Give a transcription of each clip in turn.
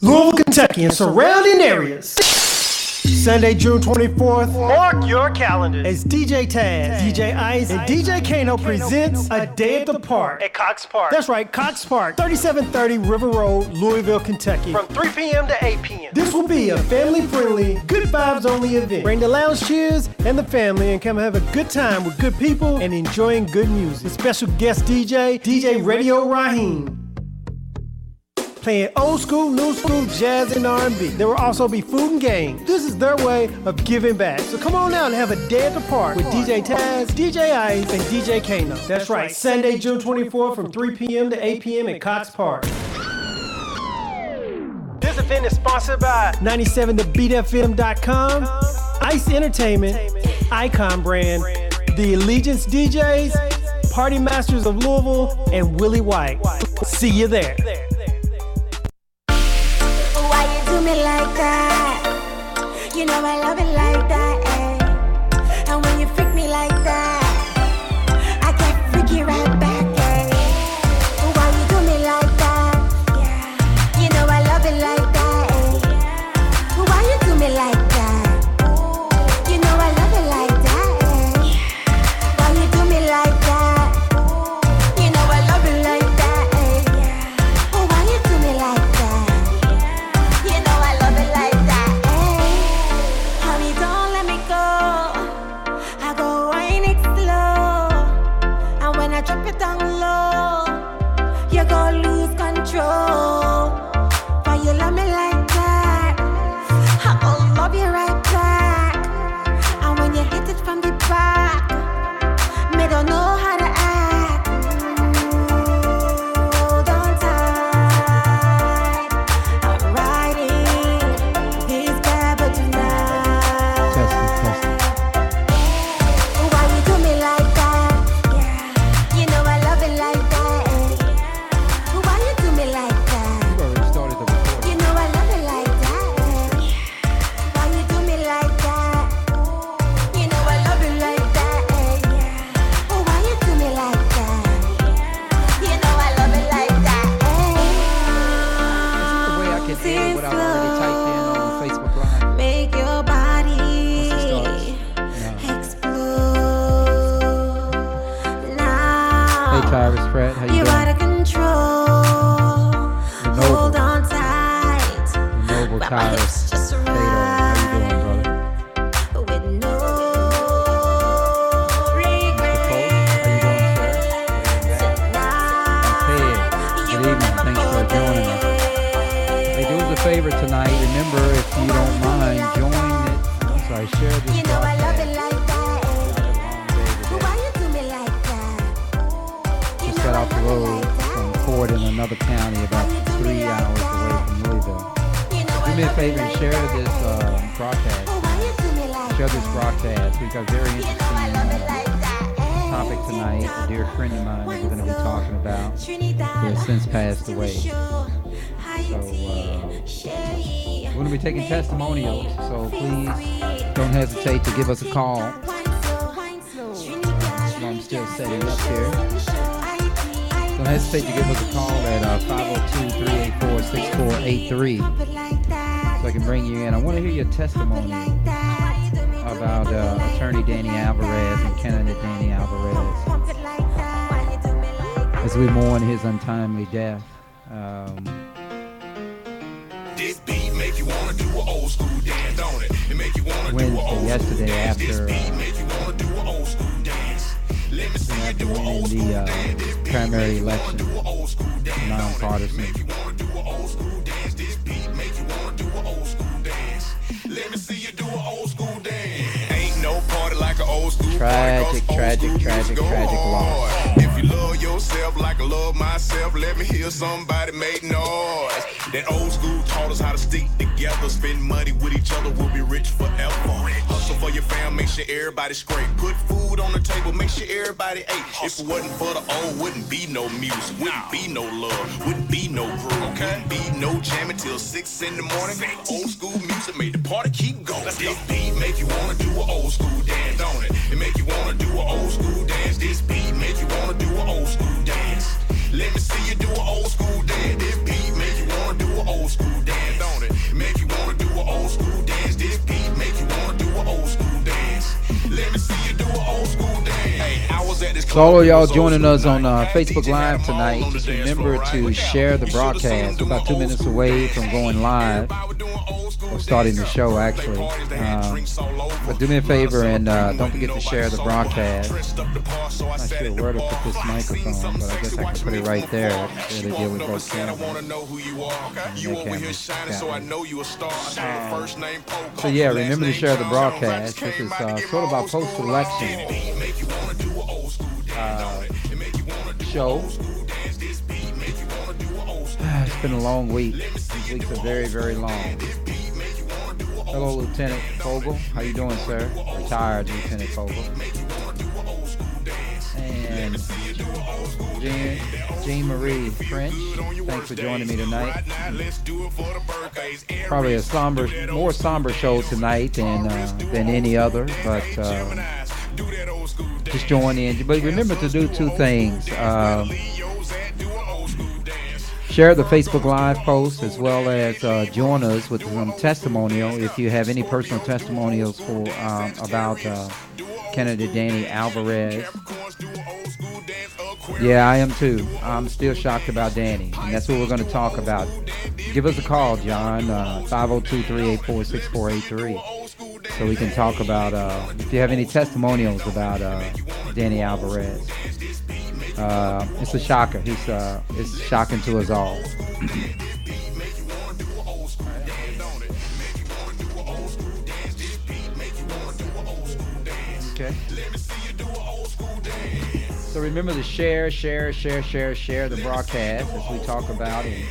Louisville, Kentucky, and surrounding areas. Sunday, June 24th. Mark your calendars. As DJ Taz, DJ Ice, and DJ Kano presents A Day at the Park at Cox Park. That's right, Cox Park, 3730 River Road, Louisville, Kentucky. From 3 p.m. to 8 p.m. This will be a family-friendly, good vibes only event. Bring the lounge chairs and the family and come have a good time with good people and enjoying good music. Special guest DJ Radio Raheem. Playing old school, new school, jazz, and R&B. There will also be food and games. This is their way of giving back. So come on out and have a day at the park with DJ Taz, DJ Ice, and DJ Kano. That's right, Sunday, June 24th from 3 p.m. to 8 p.m. at Cox Park. This event is sponsored by 97thebeatfm.com, Ice Entertainment, Icon Brand, The Allegiance DJs, Party Masters of Louisville, and Willie White. See you there. Do me like that, you know I love it like that, eh? And when you freak me like that, I get freaky right back, eh? Why you do me like that, yeah? You know I love it like that, eh? Why you do me like that, you know I love it like that, eh? Why you do me like that, you know I love it like that, eh? Why you do me like that? Drop it down low, you gon' lose control. Why you love me like that? I gon' love you right back. And when you hit it from the back, me don't know how to act. Hold on tight, I'm riding this cab tonight. Why you do me like that? How you doing? Out of control. Hold on tight. Noble Tires. Just right. How you doing, brother? With no regrets. How you doing, sir? Hey, good evening. Thanks for joining us. Hey, do us a favor tonight. Remember, if you don't mind, join it. I'm sorry, share this. You know I love it like that. Got off the road from Ford in another county, about 3 hours away from Louisville. Do me a favor and share this broadcast. Share this broadcast. We've got a very interesting topic tonight. A dear friend of mine that we're going to be talking about who has since passed away. So we're going to be taking testimonials. So please don't hesitate to give us a call. I'm still setting up here. Don't hesitate to give us a call at 502-384-6483 so I can bring you in. I want to hear your testimony about attorney Danny Alvarez and candidate Danny Alvarez as we mourn his untimely death. This beat make you want to do an old school dance, don't it? It make you want to do an old yesterday school dance. after This beat make you want to do an old school dance. Let me see you do an old school dance. Primary election, nonpartisan. Make you want to do an old school dance. This beat make you want to do an old school dance. Let me see you do an old school dance. Ain't no party like an old school tragic loss. If you love yourself like I love myself, let me hear somebody make noise. That old school taught us how to stick together, spend money with each other, we'll be rich forever. Hustle for your fam, make sure everybody's straight. Put food on the table, make sure everybody ate. If it wasn't for the old, wouldn't be no music, wouldn't be no love, wouldn't be no groove, wouldn't be no jamming till 6 in the morning. Old school music made the party keep going. This beat make you wanna do an old school dance, don't it? It make you wanna do an old school dance. This beat make you wanna do an old school dance. Let me see you do an old school dance. This beat make you wanna do an old school dance. So all of y'all joining us on Facebook Live tonight, remember to share the broadcast. We're about 2 minutes away from going live, or starting the show actually. But do me a favor and don't forget to share the broadcast. I'm not sure where to put this microphone, but I guess I can put it right there. Really deal with both cameras. So yeah, remember to share the broadcast. This is sort of our post-election show. It's been a long week. These weeks are very, very long. Hello, Lieutenant Fogel. How you doing, sir? Retired Lieutenant Fogel. And Jean Marie French, thanks for joining me tonight. Probably a more somber show tonight than any other, but just join in. But remember to do two things. Share the Facebook Live post, as well as join us with some testimonial. If you have any personal testimonials for about candidate Danny Alvarez. Yeah, I am too. I'm still shocked about Danny, and that's what we're going to talk about. Give us a call, John, 502-384-6483, so we can talk about if you have any testimonials about Danny Alvarez. It's a shocker. It's shocking to us all. Okay. So remember to share the broadcast as we talk about and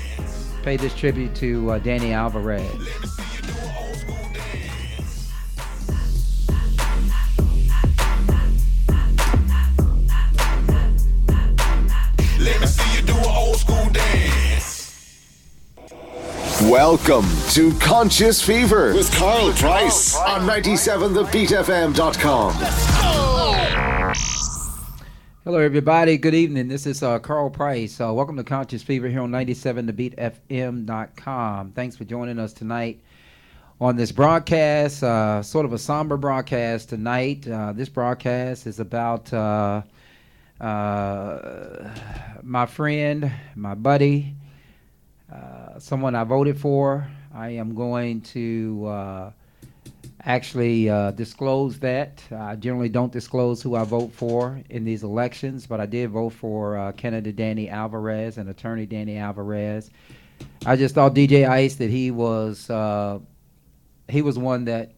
pay this tribute to Danny Alvarez. Let me see you do an old school dance. Welcome to Conscious Fever with Karl Price on 97thebeatfm.com. Hello, everybody. Good evening. This is Karl Price. Welcome to Conscious Fever here on 97thebeatfm.com. Thanks for joining us tonight on this broadcast, sort of a somber broadcast tonight. This broadcast is about my friend, my buddy, someone I voted for. I am going to actually disclose that. I generally don't disclose who I vote for in these elections, but I did vote for candidate Danny Alvarez and attorney Danny Alvarez. I just thought DJ Ice that he was one that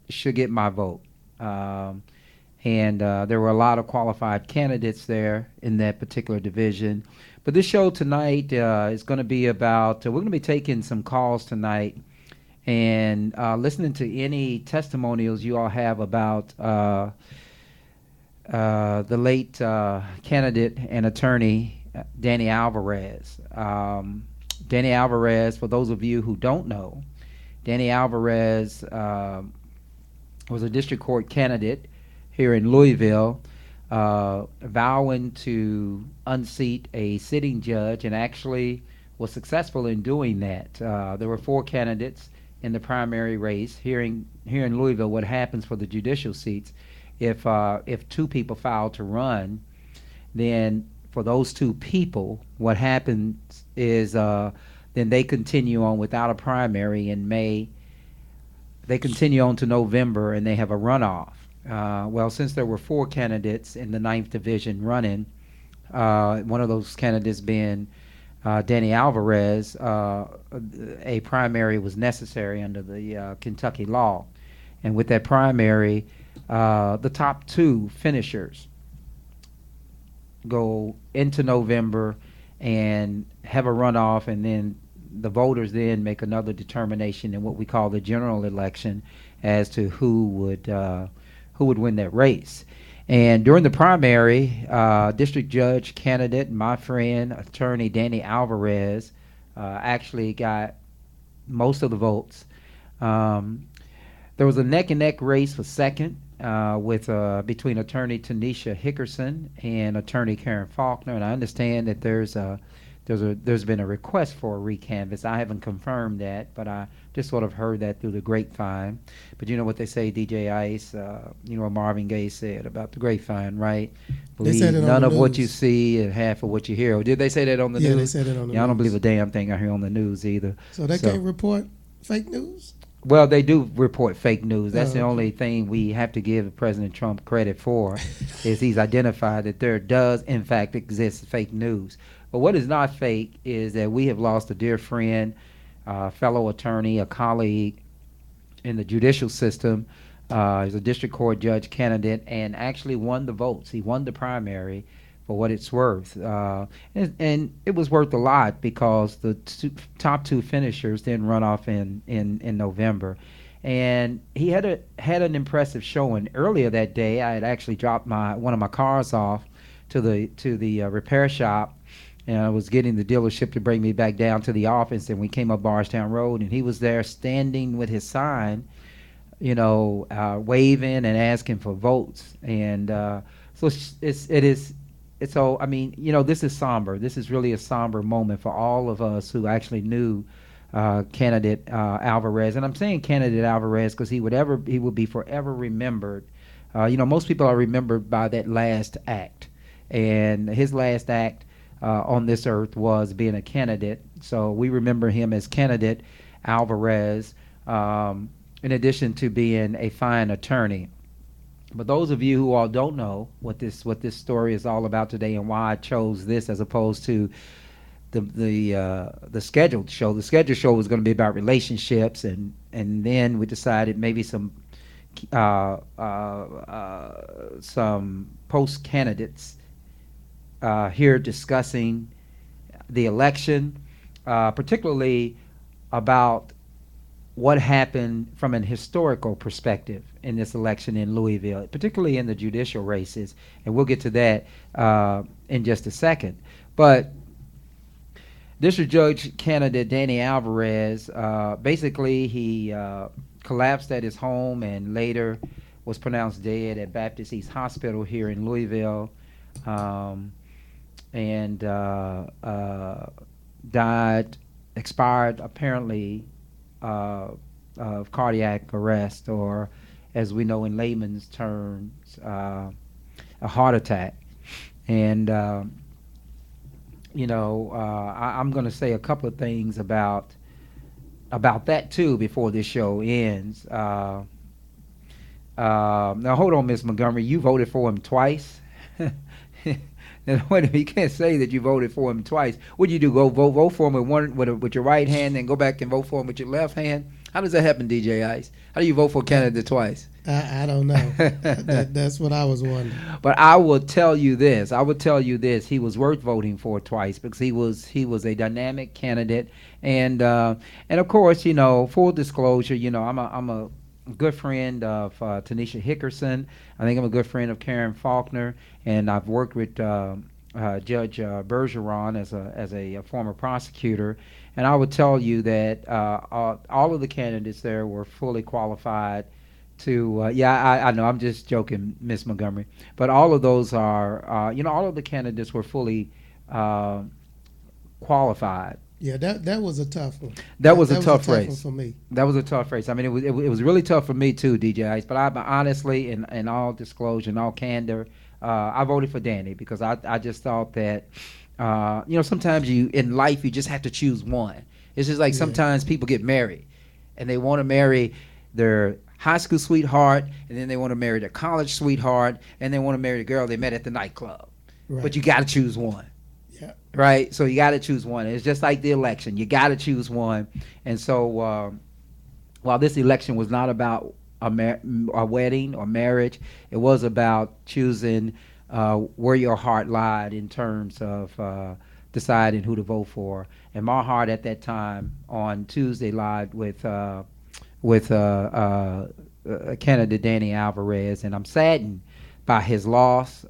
should get my vote. And there were a lot of qualified candidates there in that particular division. But this show tonight is going to be about, we're going to be taking some calls tonight and listening to any testimonials you all have about the late candidate and attorney Danny Alvarez. Danny Alvarez, for those of you who don't know, Danny Alvarez was a district court candidate here in Louisville, vowing to unseat a sitting judge, and actually was successful in doing that. There were 4 candidates in the primary race. Here in Louisville, what happens for the judicial seats, if 2 people file to run, then for those 2 people, what happens is then they continue on without a primary in May. They continue on to November, and they have a runoff. Well, since there were 4 candidates in the 9th division running, one of those candidates being Danny Alvarez, a primary was necessary under the Kentucky law. And with that primary, the top 2 finishers go into November and have a runoff, and then the voters then make another determination in what we call the general election as to who would win that race. And during the primary, district judge candidate, my friend, attorney Danny Alvarez, actually got most of the votes. There was a neck-and-neck race for second with between attorney Tanisha Hickerson and attorney Karen Faulkner. And I understand that there's there's been a request for a recanvass. I haven't confirmed that, but I just sort of heard that through the grapevine. But you know what they say, DJ Ice. You know what Marvin Gaye said about the grapevine, right? They said Believe it on none the of what you news. see and half of what you hear. Or did they say that on the Yeah, news? they said it on the Yeah, I don't news. believe a damn thing I hear on the news either. So they can't report fake news? Well, they do report fake news. That's the okay. only thing we have to give President Trump credit for, is he's identified that there does, in fact, exist fake news. But what is not fake is that we have lost a dear friend, fellow attorney, a colleague in the judicial system. He's a district court judge candidate and actually won the votes. He won the primary for what it's worth. And it was worth a lot because the top two finishers didn't run off in November. And he had an impressive showing. Earlier that day, I had actually dropped one of my cars off to the repair shop, and I was getting the dealership to bring me back down to the office, and we came up Bardstown Road, and he was there standing with his sign, waving and asking for votes. And so so, I mean, this is somber. This is really a somber moment for all of us who actually knew candidate Alvarez. And I'm saying candidate Alvarez because he would be forever remembered. Most people are remembered by that last act. And his last act on this earth was being a candidate. So we remember him as candidate Alvarez, in addition to being a fine attorney. But those of you who all don't know what this story is all about today and why I chose this as opposed to the scheduled show. The scheduled show was going to be about relationships, and then we decided maybe some post candidates here discussing the election, particularly about what happened from an historical perspective in this election in Louisville, particularly in the judicial races, and we'll get to that in just a second. But District Judge candidate Danny Alvarez, basically he collapsed at his home and later was pronounced dead at Baptist East Hospital here in Louisville, and expired apparently of cardiac arrest, or as we know in layman's terms, a heart attack. And I'm going to say a couple of things about that too before this show ends. Now hold on, Miss Montgomery, you voted for him twice. Now, wait a minute, you can't say that you voted for him twice. What do you do? Go vote for him with your right hand, and go back and vote for him with your left hand? How does that happen, DJ Ice? How do you vote for a candidate twice? I don't know. That's what I was wondering. But I will tell you this. He was worth voting for twice because he was a dynamic candidate, and of course, full disclosure, I'm a good friend of Tanisha Hickerson. I think I'm a good friend of Karen Faulkner, and I've worked with Judge Bergeron as a former prosecutor. And I would tell you that all of the candidates there were fully qualified to. I know, I'm just joking, Miss Montgomery. But all of those are, all of the candidates were fully qualified. Yeah, that was a tough one. That was a tough race one for me. That was a tough race. I mean, it was really tough for me too, DJ Ice. But I honestly, in all disclosure, in all candor, I voted for Danny because I just thought that, sometimes in life you just have to choose one. It's just like sometimes people get married, and they want to marry their high school sweetheart, and then they want to marry their college sweetheart, and they want to marry the girl they met at the nightclub. Right. But you got to choose one. Yeah. Right, so you got to choose one. It's just like the election; you got to choose one. And so, while this election was not about a wedding or marriage, it was about choosing where your heart lied in terms of deciding who to vote for. And my heart at that time on Tuesday lied with candidate Danny Alvarez, and I'm saddened by his loss.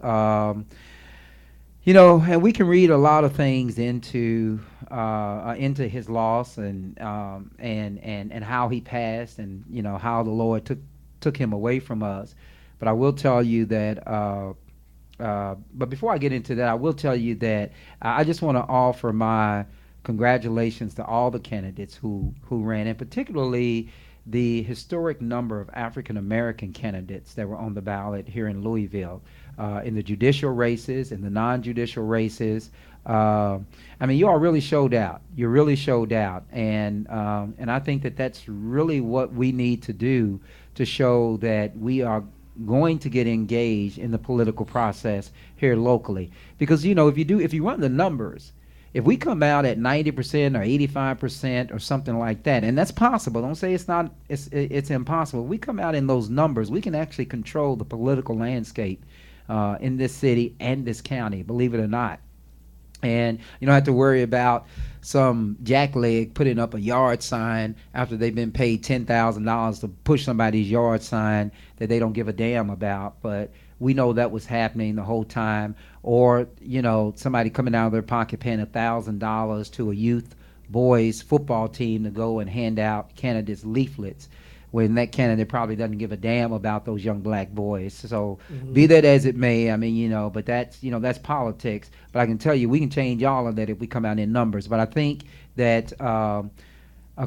And we can read a lot of things into his loss and how he passed, and how the Lord took him away from us. But I will tell you that but before I get into that, I will tell you that I just want to offer my congratulations to all the candidates who ran, and particularly the historic number of African American candidates that were on the ballot here in Louisville, in the judicial races, in the non-judicial races. I mean, you all really showed out. You really showed out, and I think that that's really what we need to do to show that we are going to get engaged in the political process here locally. Because if you run the numbers, if we come out at 90% or 85% or something like that, and that's possible. Don't say it's not. It's impossible. If we come out in those numbers, we can actually control the political landscape in this city and this county. Believe it or not. And you don't have to worry about some jackleg putting up a yard sign after they've been paid $10,000 to push somebody's yard sign that they don't give a damn about. But we know that was happening the whole time. Or, somebody coming out of their pocket paying $1,000 to a youth boys football team to go and hand out candidates leaflets, when that candidate probably doesn't give a damn about those young black boys. So be that as it may, I mean, but that's politics. But I can tell you, we can change all of that if we come out in numbers. But I think that a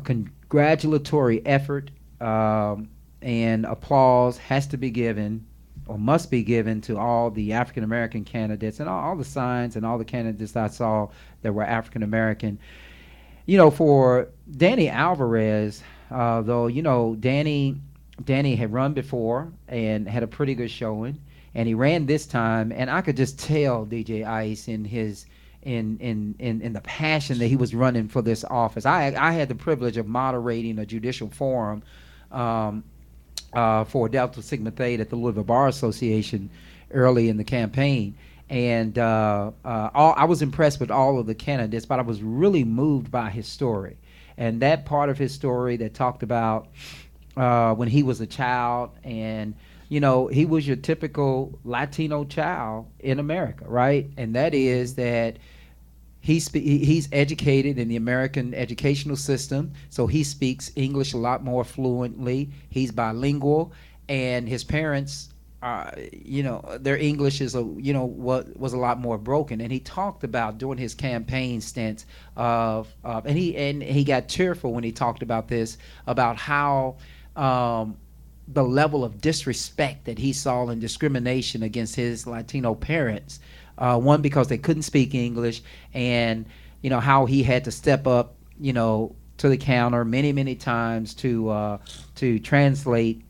congratulatory effort and applause has to be given, or must be given, to all the African American candidates and all the signs and all the candidates I saw that were African American. For Danny Alvarez, though, Danny had run before and had a pretty good showing, and he ran this time, and I could just tell DJ Ice in the passion that he was running for this office. I had the privilege of moderating a judicial forum for Delta Sigma Theta at the Louisville Bar Association early in the campaign. And I was impressed with all of the candidates, but I was really moved by his story. And that part of his story that talked about when he was a child, and he was your typical Latino child in America, right? And that is that he's educated in the American educational system, so he speaks English a lot more fluently. He's bilingual, and his parents, their English is was a lot more broken. And he talked about during his campaign stints and he got tearful when he talked about this, about how the level of disrespect that he saw and discrimination against his Latino parents. One, because they couldn't speak English, and how he had to step up, to the counter many times to translate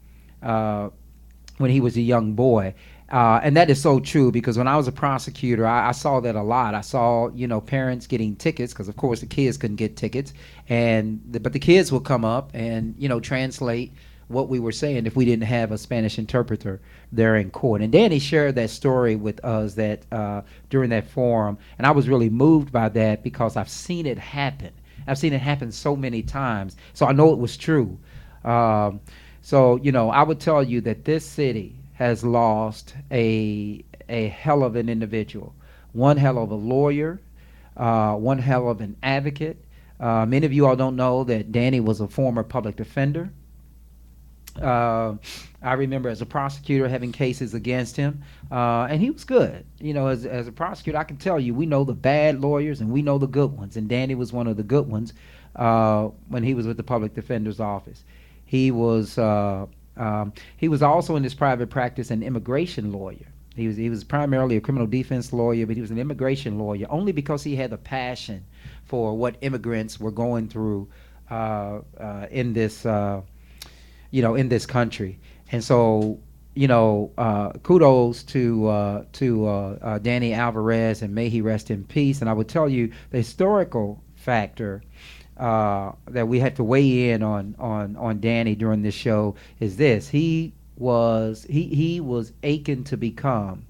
when he was a young boy. And that is so true, because when I was a prosecutor, I saw that a lot. I saw, parents getting tickets, because of course the kids couldn't get tickets, but the kids would come up and, translate what we were saying if we didn't have a Spanish interpreter there in court. And Danny shared that story with us during that forum, and I was really moved by that, because I've seen it happen. I've seen it happen so many times, so I know it was true. So, I would tell you that this city has lost a hell of an individual, one hell of a lawyer, one hell of an advocate. Many of you all don't know that Danny was a former public defender. I remember as a prosecutor having cases against him, and he was good. As a prosecutor, I can tell you, we know the bad lawyers and we know the good ones, and Danny was one of the good ones when he was with the public defender's office. He was also in his private practice an immigration lawyer. He was primarily a criminal defense lawyer, but he was an immigration lawyer only because he had a passion for what immigrants were going through in this in this country. And so kudos to Danny Alvarez, and may he rest in peace. And I would tell you the historical factor that we had to weigh in on Danny during this show is this: he was aching to become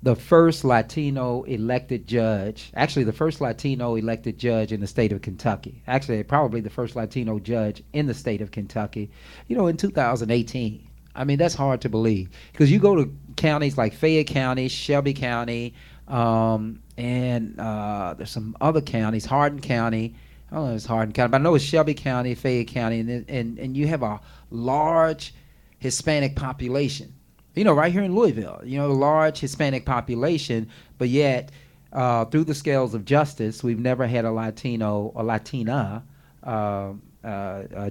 the first Latino elected judge, actually the first Latino elected judge in the state of Kentucky. Actually, probably the first Latino judge in the state of Kentucky, in 2018. I mean, that's hard to believe, because you go to counties like Fayette County, Shelby County, and there's some other counties, Hardin County. I don't know if it's Hardin County, but I know it's Shelby County, Fayette County, and you have a large Hispanic population. right here in Louisville, a large Hispanic population, but yet through the scales of justice, we've never had a Latino or Latina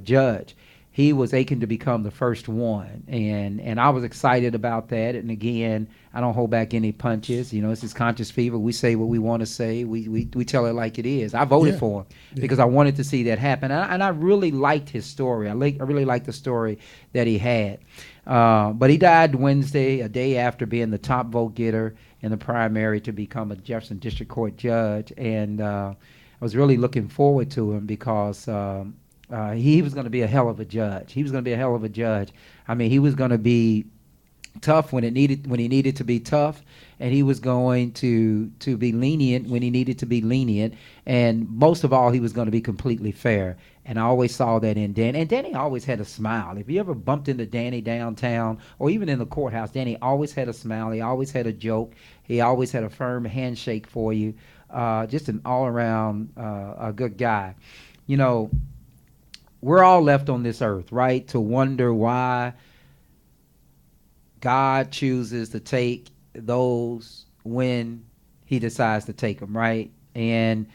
judge. He was aching to become the first one, and I was excited about that. And again, I don't hold back any punches. This is Conscious Fever. We say what we want to say. We tell it like it is. I voted for him because I wanted to see that happen, and I really liked his story. I really liked the story that he had. But he died Wednesday, a day after being the top vote getter in the primary to become a Jefferson District Court judge, and I was really looking forward to him because he was going to be a hell of a judge. He was going to be a hell of a judge. I mean, he was going to be tough when he needed to be tough, and he was going to be lenient when he needed to be lenient, and most of all, he was going to be completely fair. And I always saw that in Danny. And Danny always had a smile. If you ever bumped into Danny downtown or even in the courthouse, Danny always had a smile. He always had a joke. He always had a firm handshake for you. Just an all-around a good guy. We're all left on this earth, right, to wonder why God chooses to take those when he decides to take them, right? And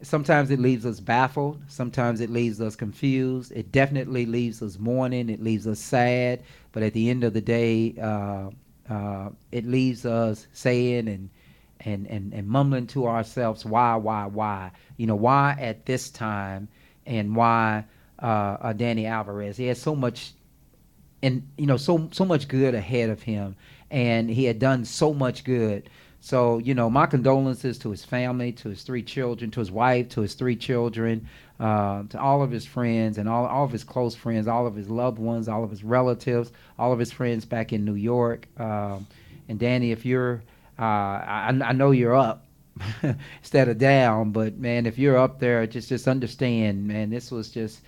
sometimes it leaves us baffled. Sometimes it leaves us confused. It definitely leaves us mourning. It leaves us sad. But at the end of the day, it leaves us saying and mumbling to ourselves, why? Why at this time, and why Danny Alvarez? He had so much, and so much good ahead of him, and he had done so much good. So, my condolences to his family, to his 3 children, to his wife, to his 3 children, to all of his friends and all of his close friends, all of his loved ones, all of his relatives, all of his friends back in New York. And Danny, if you're, I know you're up instead of down, but man, if you're up there, just understand, man, this was just,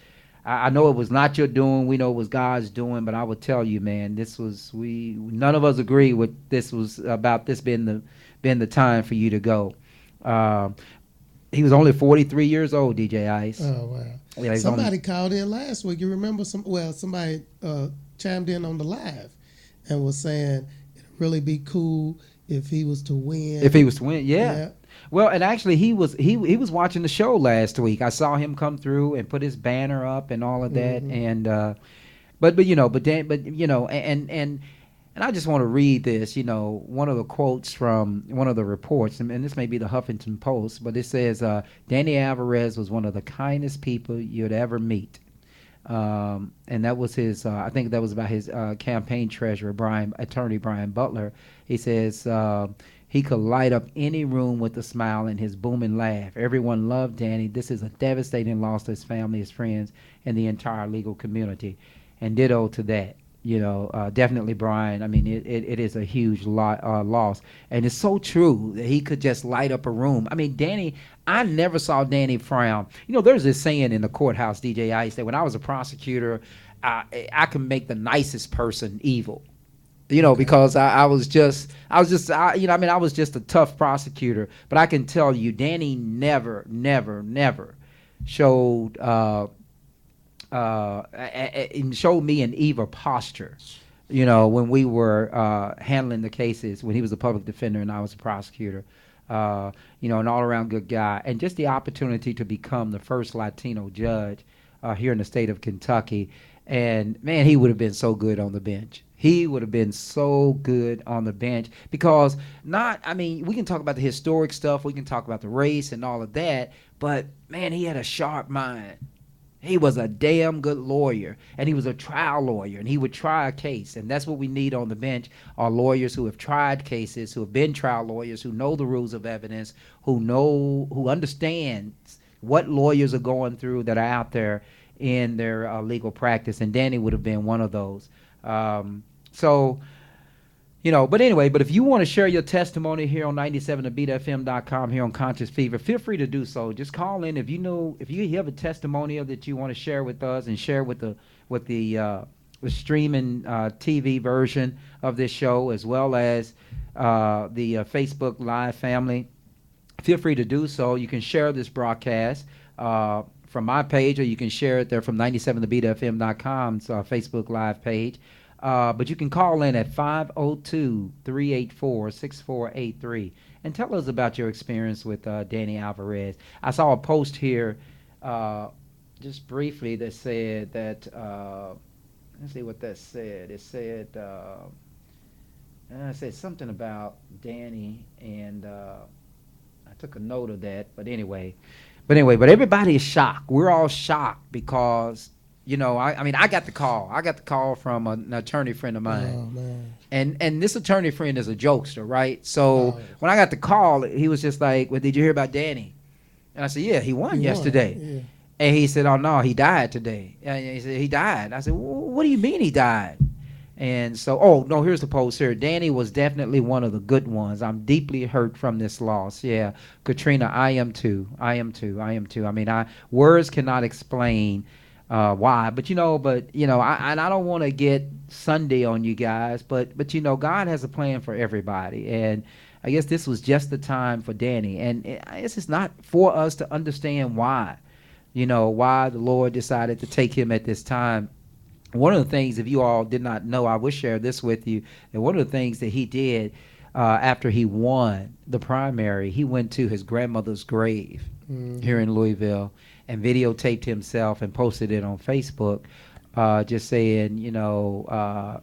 I know it was not your doing. We know it was God's doing, but I would tell you, man, none of us agree with this was about this being the time for you to go. He was only 43 years old, DJ Ice. Oh, wow. Yeah, somebody called in last week. You remember somebody chimed in on the live and was saying it'd really be cool if he was to win. If he was to win, yeah. Well, and actually, he was watching the show last week. I saw him come through and put his banner up and all of that. Mm-hmm. And and I just want to read this. One of the quotes from one of the reports, and this may be the Huffington Post, but it says Danny Alvarez was one of the kindest people you'd ever meet. And that was his. I think that was about his campaign treasurer, attorney Brian Butler. He says. He could light up any room with a smile and his booming laugh. Everyone loved Danny. This is a devastating loss to his family, his friends, and the entire legal community. And ditto to that. Definitely, Brian. I mean, it is a huge loss. And it's so true that he could just light up a room. I mean, Danny, I never saw Danny frown. There's this saying in the courthouse, DJ Ice, that when I was a prosecutor, I can make the nicest person evil. Because I was just a tough prosecutor. But I can tell you, Danny never showed me an evil posture. When we were handling the cases, when he was a public defender and I was a prosecutor. An all-around good guy, and just the opportunity to become the first Latino judge here in the state of Kentucky. And man, he would have been so good on the bench. He would have been so good on the bench because we can talk about the historic stuff, we can talk about the race and all of that, but man, he had a sharp mind. He was a damn good lawyer, and he was a trial lawyer, and he would try a case, and that's what we need on the bench are lawyers who have tried cases, who have been trial lawyers, who know the rules of evidence, who understand what lawyers are going through that are out there in their legal practice, and Danny would have been one of those. But if you want to share your testimony here on 97thebeatfm.com here on Conscious Fever, feel free to do so. Just call in if you have a testimonial that you want to share with us and share with the streaming TV version of this show, as well as the Facebook Live family. Feel free to do so. You can share this broadcast from my page, or you can share it there from 97thebeatfm.com's Facebook Live page. But you can call in at 502-384-6483 and tell us about your experience with Danny Alvarez. I saw a post here just briefly that said that, let's see what that said. It said something about Danny, and I took a note of that. But everybody is shocked. We're all shocked because, I got the call. I got the call from an attorney friend of mine. Oh, man. And this attorney friend is a jokester, right? So when I got the call, he was just like, well, did you hear about Danny? And I said, yeah, he won yesterday. Yeah. And he said, oh, no, he died today. And he said, he died. I said, well, what do you mean he died? And so, oh, no, here's the post here. Danny was definitely one of the good ones. I'm deeply hurt from this loss. Yeah, Katrina, I am too. I mean, words cannot explain why. But, I don't want to get Sunday on you guys. But God has a plan for everybody. And I guess this was just the time for Danny. And I guess it's not for us to understand why. Why the Lord decided to take him at this time. One of the things, if you all did not know, I will share this with you. And one of the things that he did after he won the primary, he went to his grandmother's grave here in Louisville and videotaped himself and posted it on Facebook, just saying, God,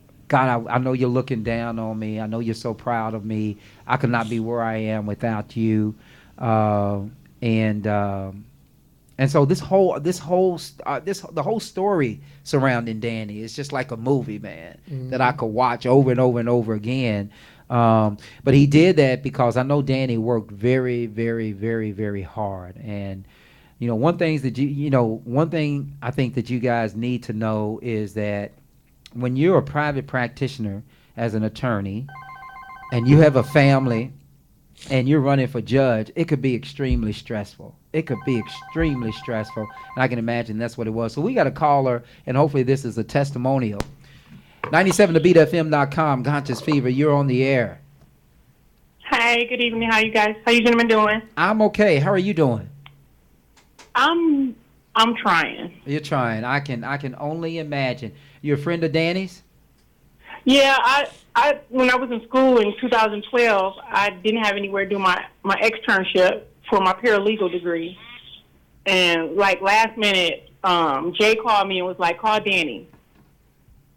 I know you're looking down on me. I know you're so proud of me. I could not be where I am without you. And so the whole story surrounding Danny is just like a movie, man, that I could watch over and over and over again. But he did that because I know Danny worked very, very, very, very hard. And one thing I think that you guys need to know is that when you're a private practitioner as an attorney and you have a family and you're running for judge, it could be extremely stressful. And I can imagine that's what it was. So we got a caller, and hopefully this is a testimonial. 97thebeatfm.com, Conscious Fever, you're on the air. Hi, good evening. How you gentlemen doing? I'm okay. How are you doing? I'm trying. You're trying. I can only imagine. You're a friend of Danny's? Yeah, I when I was in school in 2012, I didn't have anywhere to do my externship for my paralegal degree. And like last minute, Jay called me and was like, call Danny.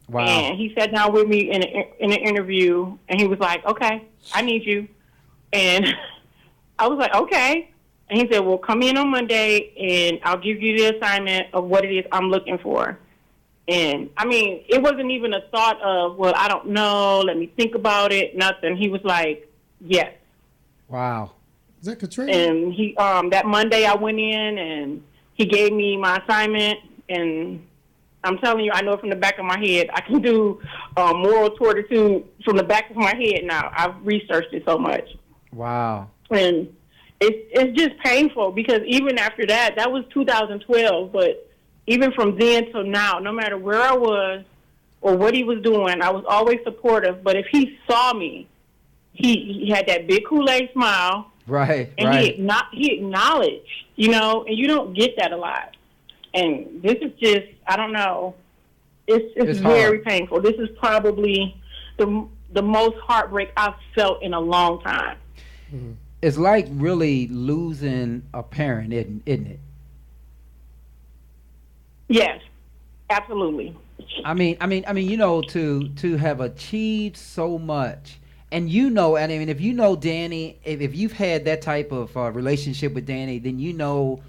Wow. And he sat down with me in an interview, and he was like, okay, I need you. And I was like, okay. And he said, well, come in on Monday, and I'll give you the assignment of what it is I'm looking for. And, I mean, it wasn't even a thought of, well, I don't know, let me think about it, nothing. He was like, yes. Wow. Is that Katrina? And he, that Monday I went in, and he gave me my assignment, and I'm telling you, I know it from the back of my head. I can do moral turpitude from the back of my head now. I've researched it so much. Wow. And it's just painful because even after that, that was 2012, but even from then till now, no matter where I was or what he was doing, I was always supportive. But if he saw me, he had that big Kool-Aid smile. Right, and right. he acknowledged, and you don't get that a lot. And this is just, I don't know, it's very painful. This is probably the most heartbreak I've felt in a long time. Mm-hmm. It's like really losing a parent, isn't it? Yes, absolutely. I mean, to have achieved so much, and if you know Danny, if you've had that type of relationship with Danny, then you know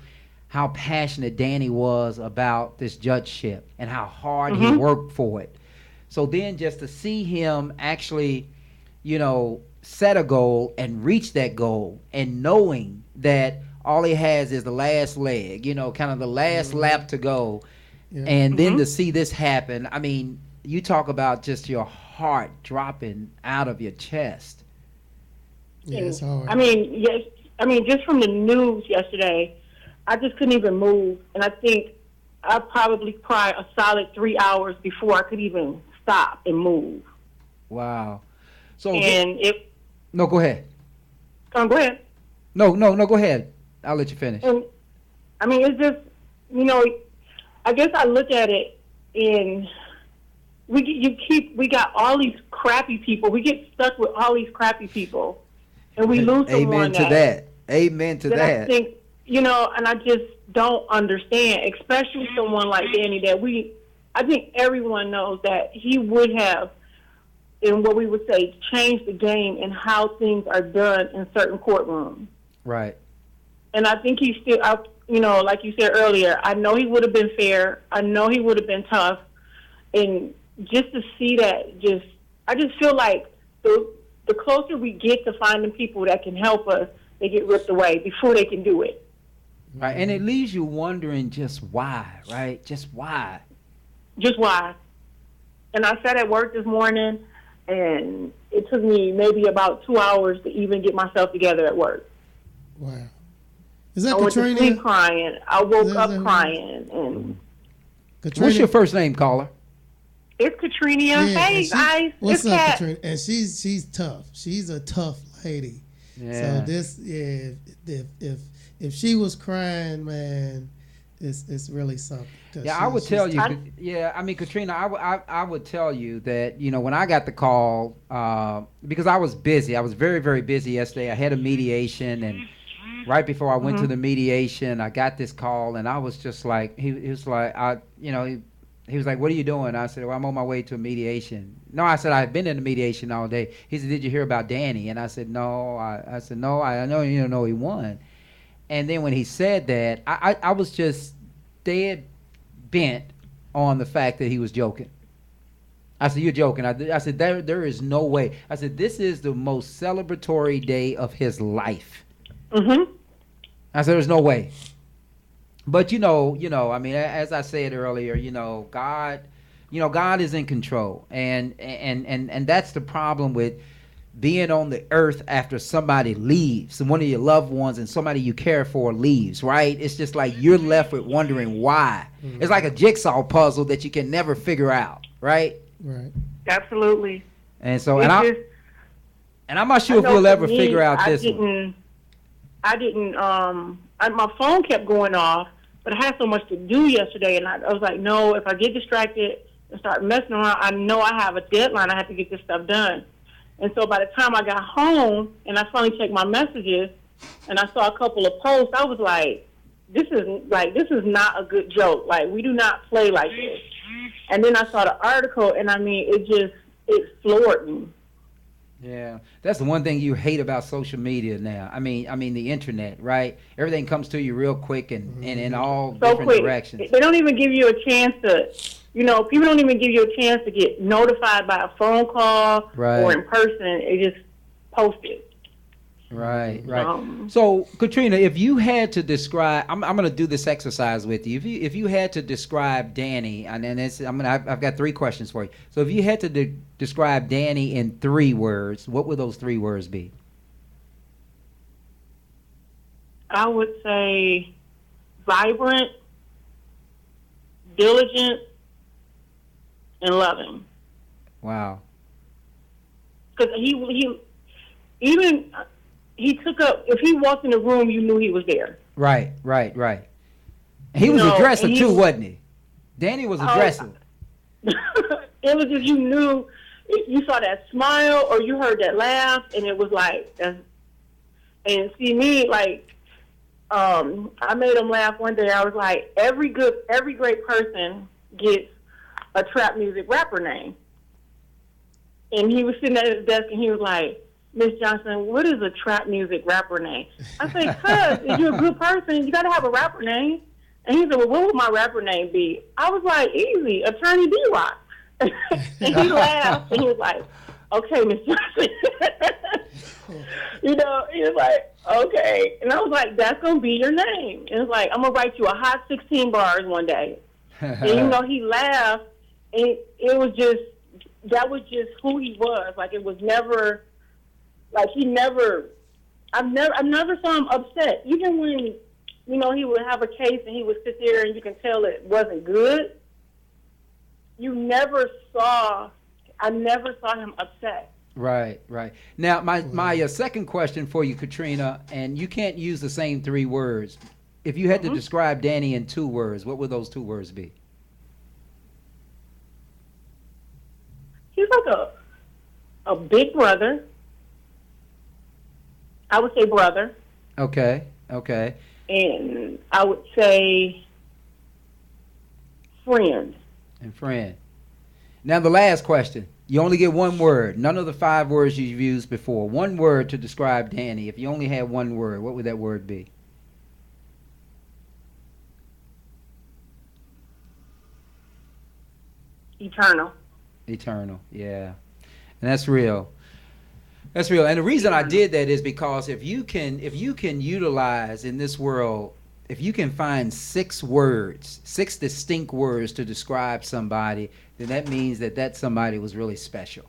how passionate Danny was about this judgeship and how hard he worked for it. So then just to see him actually, set a goal and reach that goal, and knowing that all he has is the last leg, kind of the last lap to go. Yeah. And then to see this happen, I mean, you talk about just your heart dropping out of your chest. Yeah, it's hard. I mean, just from the news yesterday, I just couldn't even move. And I think I probably cried a solid 3 hours before I could even stop and move. Wow. So No, go ahead. Go ahead. No, go ahead. I'll let you finish. And, it's just, I guess I look at it in we got all these crappy people. We get stuck with all these crappy people, and we lose someone. Amen to that. Amen to that. I think, and I just don't understand, especially someone like Danny, I think everyone knows that he would have, in what we would say, changed the game and how things are done in certain courtrooms. Right. And I think he's still, like you said earlier, I know he would have been fair. I know he would have been tough. And just to see that, I just feel like the closer we get to finding people that can help us, they get ripped away before they can do it. Right, and it leaves you wondering just why, right? Just why. Just why. And I sat at work this morning, and it took me maybe about 2 hours to even get myself together at work. Wow. Is that I Katrina? went to sleep crying. I woke up crying. And Katrina? What's your first name, caller? it's Katrina. Yeah, Hey, guys. What's it's up, Kat. Katrina? And she's tough. She's a tough lady. Yeah. So if she was crying, man, it's really something. Yeah, I would tell you. Katrina, I would tell you that, when I got the call, because I was busy. I was very, very busy yesterday. I had a mediation, and right before I went to the mediation, I got this call, and I was just like, he was like, he was like, "What are you doing?" I said, "Well, I'm on my way to a mediation." No, I said, "I've been in a mediation all day." He said, "Did you hear about Danny?" And I said, "No." I said, "No, I know you don't know he won." And then when he said that, I was just dead bent on the fact that he was joking. I said, "You're joking." I said, there is no way. I said, "This is the most celebratory day of his life." Mm-hmm. I said, "There's no way." But I mean, as I said earlier, God is in control, and that's the problem with being on the earth after somebody leaves, and one of your loved ones and somebody you care for leaves, right? It's just like you're left with wondering why. It's like a jigsaw puzzle that you can never figure out, right? Right. Absolutely. And so, and I'm not sure if we'll ever figure out this one. My phone kept going off, but I had so much to do yesterday, and I was like, no, if I get distracted and start messing around, I know I have a deadline. I have to get this stuff done. And so by the time I got home and I finally checked my messages and I saw a couple of posts, I was like, this is not a good joke. Like, we do not play like this. And then I saw the article, and I mean, it floored me. Yeah, that's the one thing you hate about social media now. I mean the internet, right? Everything comes to you real quick and in all different directions. They don't even give you a chance to, people don't even give you a chance to get notified by a phone call or in person. They just post it. Right. So, Katrina, if you had to describe, I'm going to do this exercise with you. If you had to describe Danny, and then I've got 3 questions for you. So, if you had to describe Danny in 3 words, what would those 3 words be? I would say vibrant, diligent, and loving. Wow. Because he took up, if he walked in the room, you knew he was there. Right. He was a dresser too, wasn't he? Danny was a dresser. It was just, you knew, you saw that smile or you heard that laugh, and it was like, and see me, like, I made him laugh one day. I was like, every great person gets a trap music rapper name. And he was sitting at his desk and he was like, "Miss Johnson, what is a trap music rapper name?" I said, "Cuz, if you're a good person, you got to have a rapper name." And he said, "Well, what would my rapper name be?" I was like, "Easy, Attorney D-Rock." And he laughed and he was like, "Okay, Miss Johnson." He was like, "Okay." And I was like, "That's going to be your name." And it was like, "I'm going to write you a hot 16 bars one day." And, he laughed, and it was just, that was just who he was. Like, it was never... Like, I never saw him upset. Even when, he would have a case and he would sit there and you can tell it wasn't good, I never saw him upset. Right. Now, my second question for you, Katrina, and you can't use the same 3 words. If you had to describe Danny in 2 words, what would those 2 words be? he's like a big brother. I would say brother. Okay. And I would say friend. And friend. Now the last question. You only get one word. None of the 5 words you've used before. One word to describe Danny. If you only had one word, what would that word be? Eternal. Eternal, yeah. And that's real. That's real. And the reason I did that is because if you can utilize in this world, if you can find 6 words, 6 distinct words to describe somebody, then that means that somebody was really special.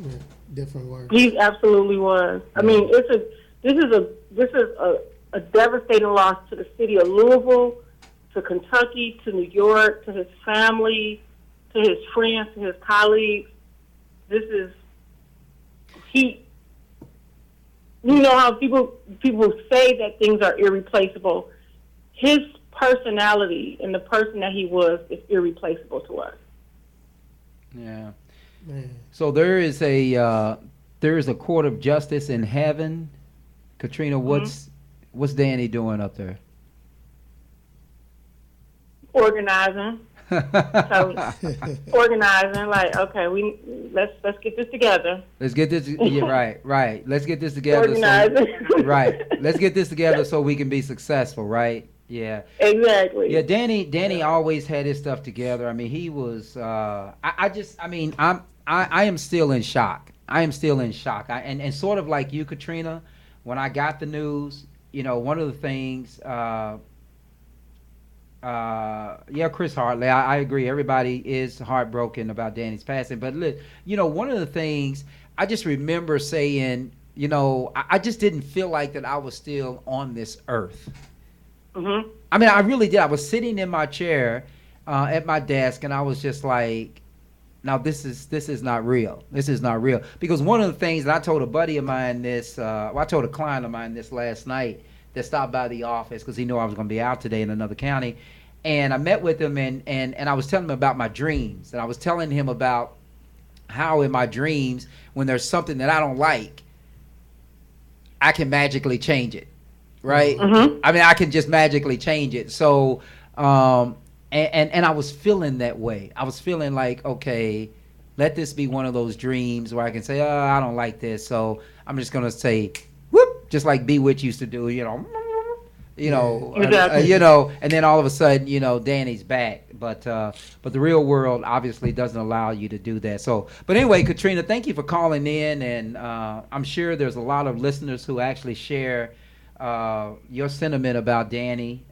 Yeah, different words. He absolutely was. I mean, this is a devastating loss to the city of Louisville, to Kentucky, to New York, to his family, to his friends, to his colleagues. This is he. You know how people say that things are irreplaceable. His personality and the person that he was is irreplaceable to us. Yeah. Man. So there is a court of justice in heaven. Katrina, what's Danny doing up there? Organizing. So organizing, like, okay, let's get this together. Let's get this. Yeah, right. Let's get this together. Organizing. Right. Let's get this together so we can be successful. Right. Yeah. Exactly. Yeah. Danny always had his stuff together. I mean, he was. I am still in shock. And sort of like you, Katrina, when I got the news, one of the things. Chris Hartley, I agree. Everybody is heartbroken about Danny's passing. But look, one of the things I just remember saying, I just didn't feel like that I was still on this earth. Mm-hmm. I mean, I really did. I was sitting in my chair at my desk, and I was just like, now this is not real. This is not real. Because one of the things that I told a buddy of mine I told a client of mine this last night that stopped by the office because he knew I was going to be out today in another county. And I met with him and I was telling him about my dreams. And I was telling him about how in my dreams, when there's something that I don't like, I can magically change it. Right? Mm-hmm. I mean, I can just magically change it. So, and I was feeling that way. I was feeling like, okay, let this be one of those dreams where I can say, oh, I don't like this. So I'm just going to say, whoop, just like Bewitch used to do, Exactly. And then all of a sudden, Danny's back. But the real world obviously doesn't allow you to do that. So, but anyway, Katrina, thank you for calling in, and I'm sure there's a lot of listeners who actually share your sentiment about Danny.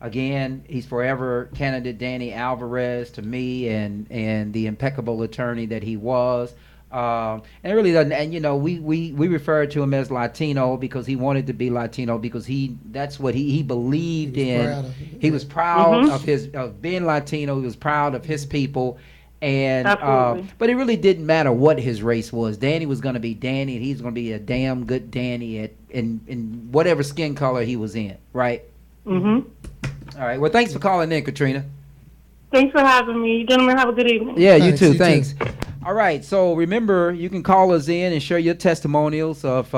Again, he's forever candidate Danny Alvarez to me, and the impeccable attorney that he was. And it really doesn't. And we refer to him as Latino because he wanted to be Latino because that's what he believed in. He was proud of being Latino. He was proud of his people, and but it really didn't matter what his race was. Danny was going to be Danny, and he's going to be a damn good Danny in whatever skin color he was in. Right. Mm-hmm. All right. Well, thanks for calling in, Katrina. Thanks for having me. Gentlemen, have a good evening. Yeah, you too. Thanks. All right. So remember, you can call us in and share your testimonials of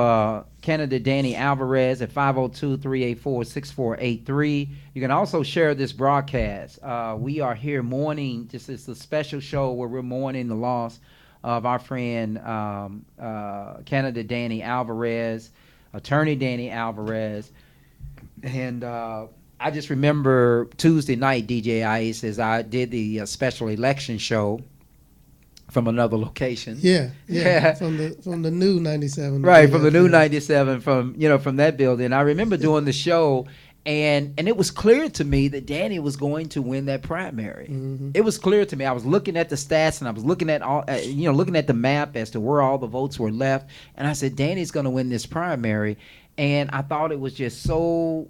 candidate Danny Alvarez at 502-384-6483. You can also share this broadcast. We are here mourning. This is a special show where we're mourning the loss of our friend candidate Danny Alvarez, attorney Danny Alvarez. And I just remember Tuesday night, DJ Ice, as I did the special election show from another location. Yeah. From the new 97. Right, from the new 97, from that building. I remember doing the show, and it was clear to me that Danny was going to win that primary. Mm-hmm. It was clear to me. I was looking at the stats, and I was looking at looking at the map as to where all the votes were left, and I said, Danny's going to win this primary. And I thought it was just so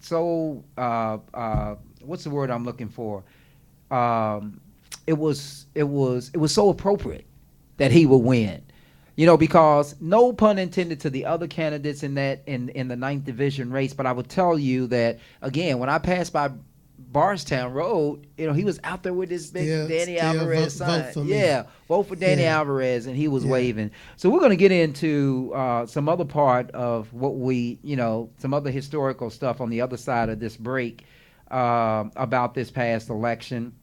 what's the word I'm looking for? It was so appropriate that he would win, because no pun intended to the other candidates in the 9th division race. But I would tell you that again, when I passed by Bardstown Road, he was out there with this big Danny Alvarez sign. Vote for Danny Alvarez, and he was waving. So we're going to get into some other part of what some other historical stuff on the other side of this break about this past election.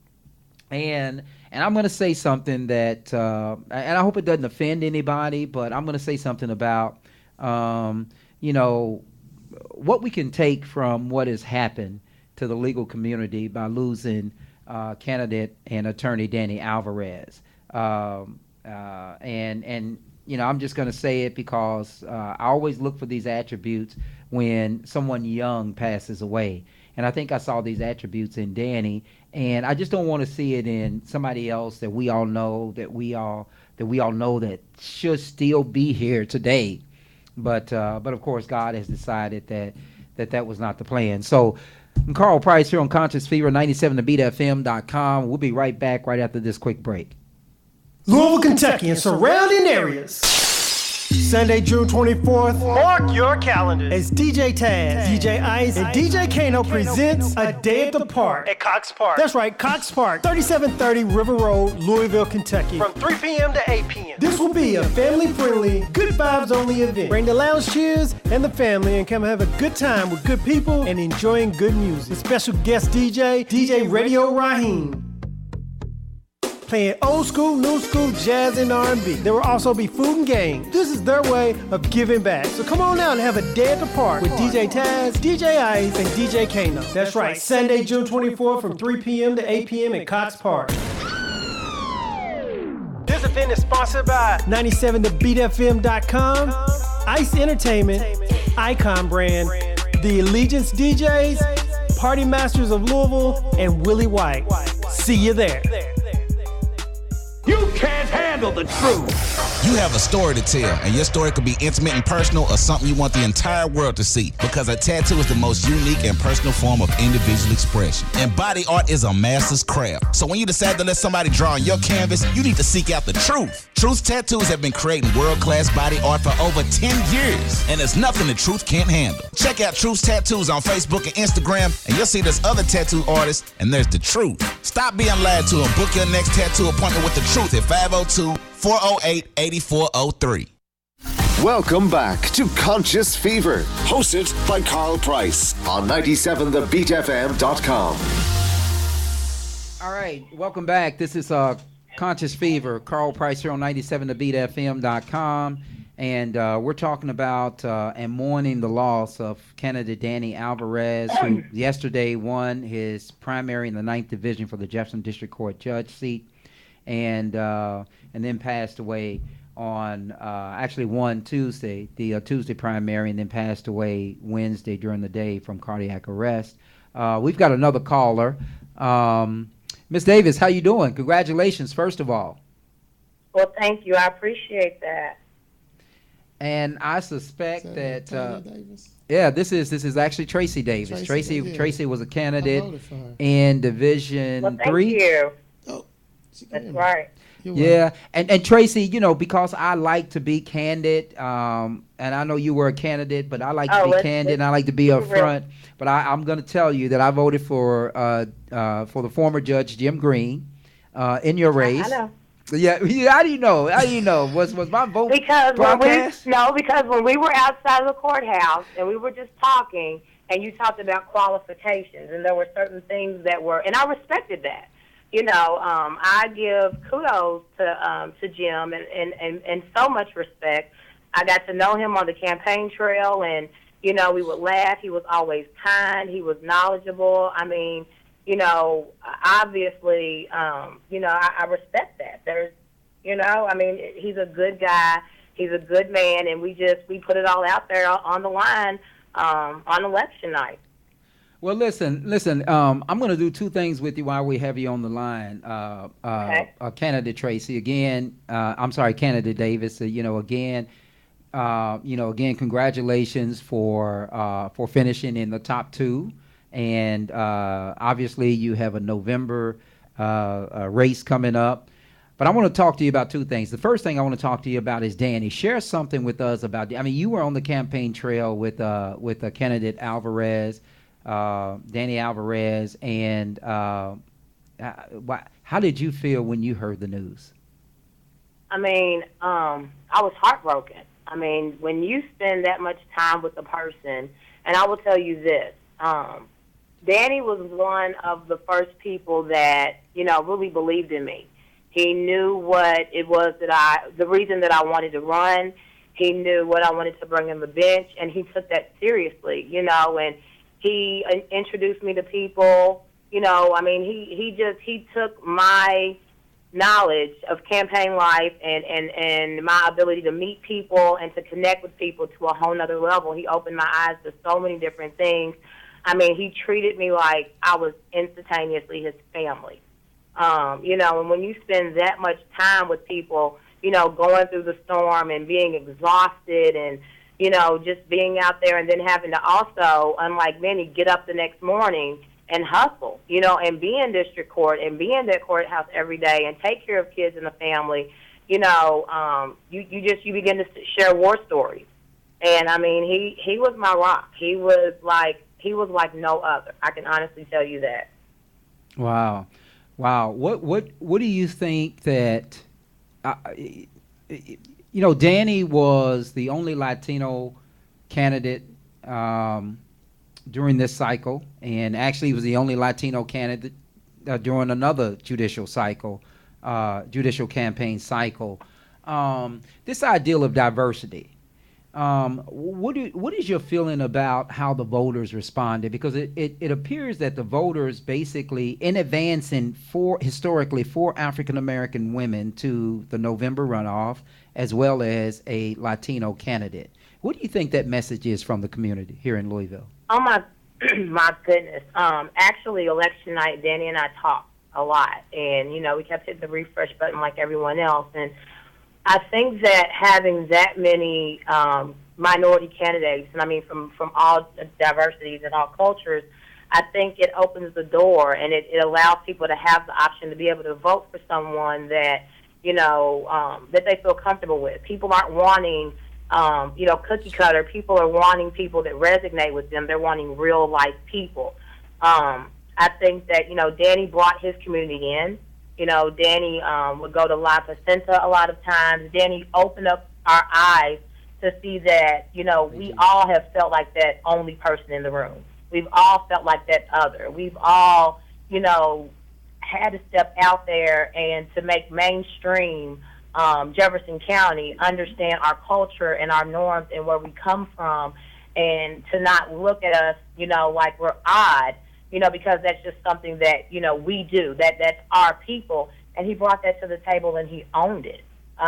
And I'm going to say something that, and I hope it doesn't offend anybody, but I'm going to say something about, what we can take from what has happened to the legal community by losing candidate and attorney Danny Alvarez. And I'm just going to say it because I always look for these attributes when someone young passes away. And I think I saw these attributes in Danny, and I just don't want to see it in somebody else that we all know that should still be here today. But of course, God has decided that was not the plan. So I'm Karl Price here on Conscious Fever, 97thebeatfm.com. We'll be right back right after this quick break. Louisville, Kentucky, and surrounding areas. Sunday, June 24th. Mark your calendar as DJ Taz, DJ Ice, and DJ Kano presents A Day at the Park at Cox Park. That's right, Cox Park, 3730 River Road, Louisville, Kentucky, from 3 p.m. to 8 p.m. This will be a family-friendly, good vibes-only event. Bring the lounge chairs and the family and come have a good time with good people and enjoying good music. Special guest DJ Radio Raheem, playing old school, new school, jazz, and R&B. There will also be food and games. This is their way of giving back. So come on out and have a day at the park with DJ Taz, DJ Ice, and DJ Kano. That's right, Sunday, June 24th from 3 p.m. to 8 p.m. at Cox Park. This event is sponsored by 97thebeatfm.com, Ice Entertainment, Icon Brand, The Allegiance DJs, Party Masters of Louisville, and Willie White. See you there. You can't handle the truth. You have a story to tell, and your story could be intimate and personal or something you want the entire world to see, because a tattoo is the most unique and personal form of individual expression. And body art is a master's craft. So when you decide to let somebody draw on your canvas, you need to seek out the truth. Truth's Tattoos have been creating world-class body art for over 10 years, and there's nothing the Truth can't handle. Check out Truth's Tattoos on Facebook and Instagram, and you'll see there's other tattoo artists, and there's the truth. Stop being lied to and book your next tattoo appointment with the Truth at 502-408-8403. Welcome back to Conscious Fever, hosted by Karl Price on 97thebeatfm.com. All right, welcome back. This is Conscious Fever, Karl Price here on 97thebeatfm.com. And we're talking about and mourning the loss of candidate Danny Alvarez, who yesterday won his primary in the 9th Division for the Jefferson District Court judge seat, and then passed away on actually won Tuesday, the Tuesday primary, and then passed away Wednesday during the day from cardiac arrest. We've got another caller. Miss Davis, how you doing? Congratulations, first of all. Well, thank you. I appreciate that. And I suspect that Davis? this is actually Tracy Davis. Tracy was a candidate in Division 3. Thank you. Oh, that's right. Yeah, and Tracy, because I like to be candid, and I know you were a candidate, but I like to be candid and I like to be upfront. But I'm going to tell you that I voted for the former Judge Jim Green in your race. I know. Yeah, how do you know? Was my vote broadcast? Because when we were outside of the courthouse and we were just talking, and you talked about qualifications, and there were certain things that were, and I respected that. I give kudos to Jim and so much respect. I got to know him on the campaign trail, and we would laugh. He was always kind. He was knowledgeable. I mean, obviously, I respect that. He's a good guy. He's a good man, and we put it all out there on the line on election night. Well, listen. I'm going to do two things with you while we have you on the line. Okay. Candidate Tracy, again. I'm sorry, Candidate Davis. Again, congratulations for finishing in the top 2. And obviously you have a November race coming up. But I want to talk to you about two things. The first thing I want to talk to you about is Danny. Share something with us about, you were on the campaign trail with candidate Alvarez. Danny Alvarez, and how did you feel when you heard the news? I mean, I was heartbroken. I mean, when you spend that much time with a person, and I will tell you this, Danny was one of the first people that, really believed in me. He knew what it was the reason that I wanted to run. He knew what I wanted to bring on the bench, and he took that seriously, and he introduced me to people, I mean, he took my knowledge of campaign life and my ability to meet people and to connect with people to a whole nother level. He opened my eyes to so many different things. I mean, he treated me like I was instantaneously his family. And when you spend that much time with people, going through the storm and being exhausted and, just being out there and then having to also, unlike many, get up the next morning and hustle, and be in district court and be in that courthouse every day and take care of kids and the family, you begin to share war stories. And I mean, he was my rock. He was like no other. I can honestly tell you that. Wow. What do you think that, Danny was the only Latino candidate during this cycle, and actually he was the only Latino candidate during another judicial campaign cycle. This ideal of diversity, what is your feeling about how the voters responded? Because it appears that the voters basically, in advancing historically four African American women to the November runoff, as well as a Latino candidate. What do you think that message is from the community here in Louisville? Oh my goodness. Actually, election night, Danny and I talked a lot, and we kept hitting the refresh button like everyone else. And I think that having that many minority candidates, and I mean from all diversities and all cultures, I think it opens the door and it allows people to have the option to be able to vote for someone that that they feel comfortable with. People aren't wanting cookie cutter. People are wanting people that resonate with them. They're wanting real life people. I think that, Danny brought his community in. Danny would go to La Placenta a lot of times. Danny opened up our eyes to see that, we all have felt like that only person in the room. We've all felt like that other. We've all, had to step out there and to make mainstream Jefferson County understand our culture and our norms and where we come from, and to not look at us, like we're odd, because that's just something that, we do, that's our people. And he brought that to the table and he owned it.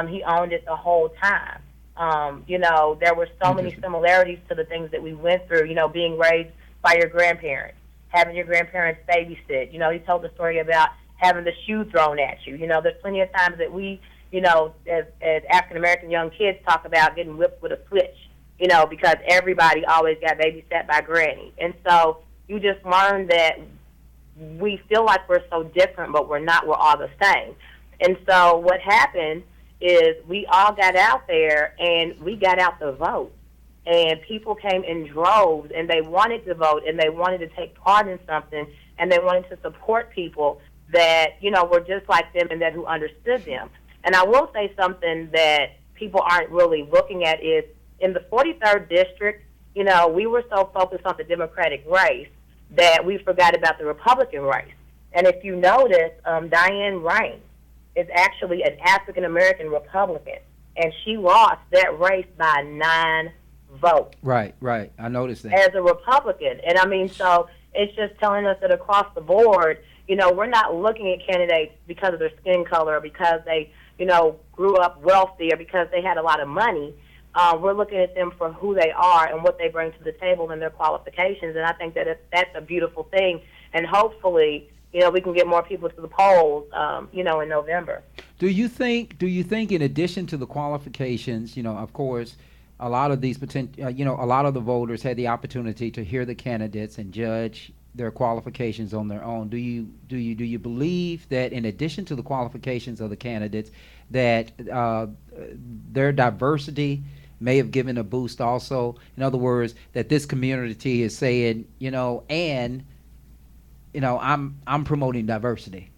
He owned it the whole time. There were so many similarities to the things that we went through, being raised by your grandparents, having your grandparents babysit. He told the story about having the shoe thrown at you. There's plenty of times that we, as African-American young kids talk about getting whipped with a switch, because everybody always got babysat by granny. And so you just learn that we feel like we're so different, but we're not. We're all the same. And so what happened is we all got out there and we got out to vote. And people came in droves and they wanted to vote and they wanted to take part in something and they wanted to support people that, were just like them and that who understood them. And I will say something that people aren't really looking at is in the 43rd district, we were so focused on the Democratic race that we forgot about the Republican race. And if you notice, Diane Raines is actually an African-American Republican, and she lost that race by 9 votes. Right. I noticed that. As a Republican. And I mean, so it's just telling us that across the board, we're not looking at candidates because of their skin color or because they, grew up wealthy or because they had a lot of money. We're looking at them for who they are and what they bring to the table and their qualifications. And I think that that's a beautiful thing. And hopefully, we can get more people to the polls, in November. Do you think in addition to the qualifications, of course, a lot of these a lot of the voters had the opportunity to hear the candidates and judge their qualifications on their own. Do you believe that in addition to the qualifications of the candidates, that their diversity may have given a boost also. In other words, that this community is saying, I'm promoting diversity.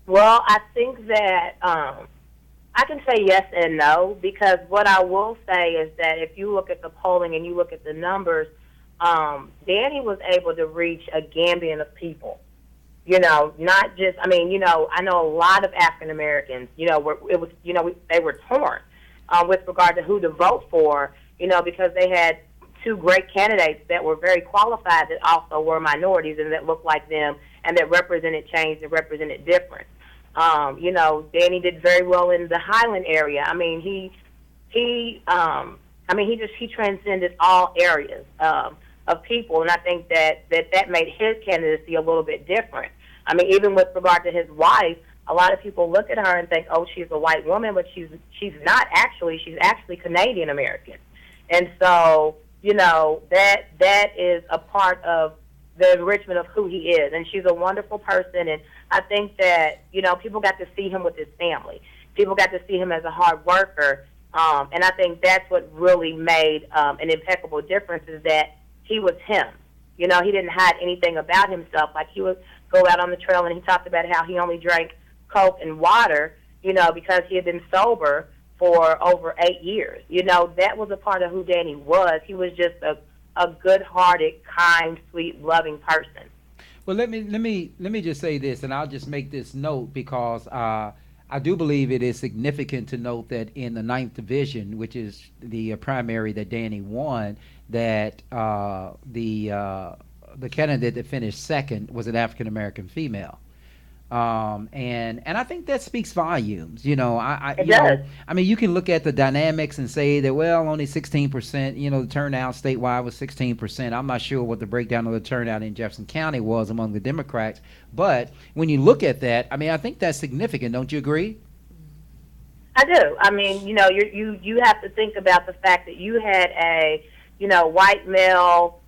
Well, I think that I can say yes and no, because what I will say is that if you look at the polling and you look at the numbers, Danny was able to reach a gambian of people. Not just, I know a lot of African Americans, they were torn with regard to who to vote for, because they had two great candidates that were very qualified that also were minorities and that looked like them and that represented change and represented difference. Danny did very well in the Highland area. He transcended all areas of people, and I think that made his candidacy a little bit different. Even with regard to his wife, a lot of people look at her and think, oh, she's a white woman, but she's not actually. She's actually Canadian American. And so, that is a part of the enrichment of who he is. And she's a wonderful person, and I think that, people got to see him with his family. People got to see him as a hard worker, and I think that's what really made an impeccable difference is that he was him. He didn't hide anything about himself. Like, he would go out on the trail and he talked about how he only drank Coke and water, because he had been sober for over 8 years. That was a part of who Danny was. He was just a good-hearted, kind, sweet, loving person. Well, let me just say this, and I'll just make this note because I do believe it is significant to note that in the 9th Division, which is the primary that Danny won, that the candidate that finished second was an African American female. And I think that speaks volumes. It does. You can look at the dynamics and say that, well, only 16%, the turnout statewide was 16%. I'm not sure what the breakdown of the turnout in Jefferson County was among the Democrats. But when you look at that, I think that's significant. Don't you agree? I do. You have to think about the fact that you had a, white male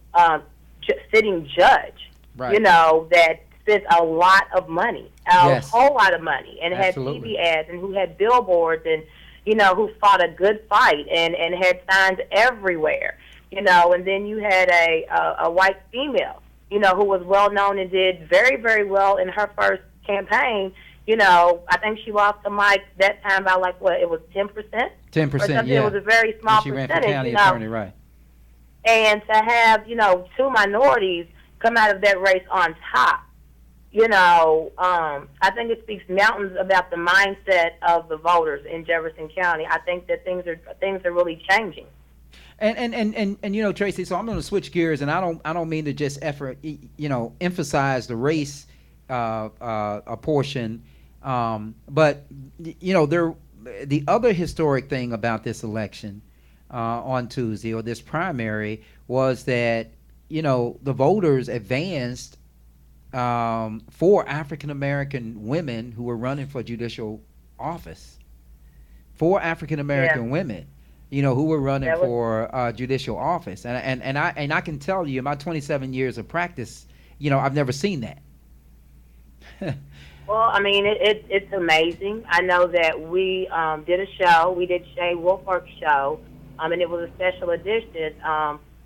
sitting judge, right. That spent a lot of money, yes. whole lot of money, and Absolutely. had TV ads, and who had billboards, and who fought a good fight, and had signs everywhere, and then you had a white female, who was well known and did very, very well in her first campaign. I think she lost to Mike that time by it was 10%. 10%, yeah. It was a very small she percentage. Ran for county attorney, right? And to have, two minorities come out of that race on top, I think it speaks mountains about the mindset of the voters in Jefferson County. I think that things are really changing. And Tracy, so I'm going to switch gears, and I don't mean to just emphasize the race a portion, but the other historic thing about this election on Tuesday, or this primary, was that the voters advanced for African American women who were running for judicial office. 4 African American women, who were running for judicial office, and I can tell you, in my 27 years of practice, I've never seen that. Well, it's amazing. I know that we did a show. We did Shay Wolfworth's show, and it was a special edition.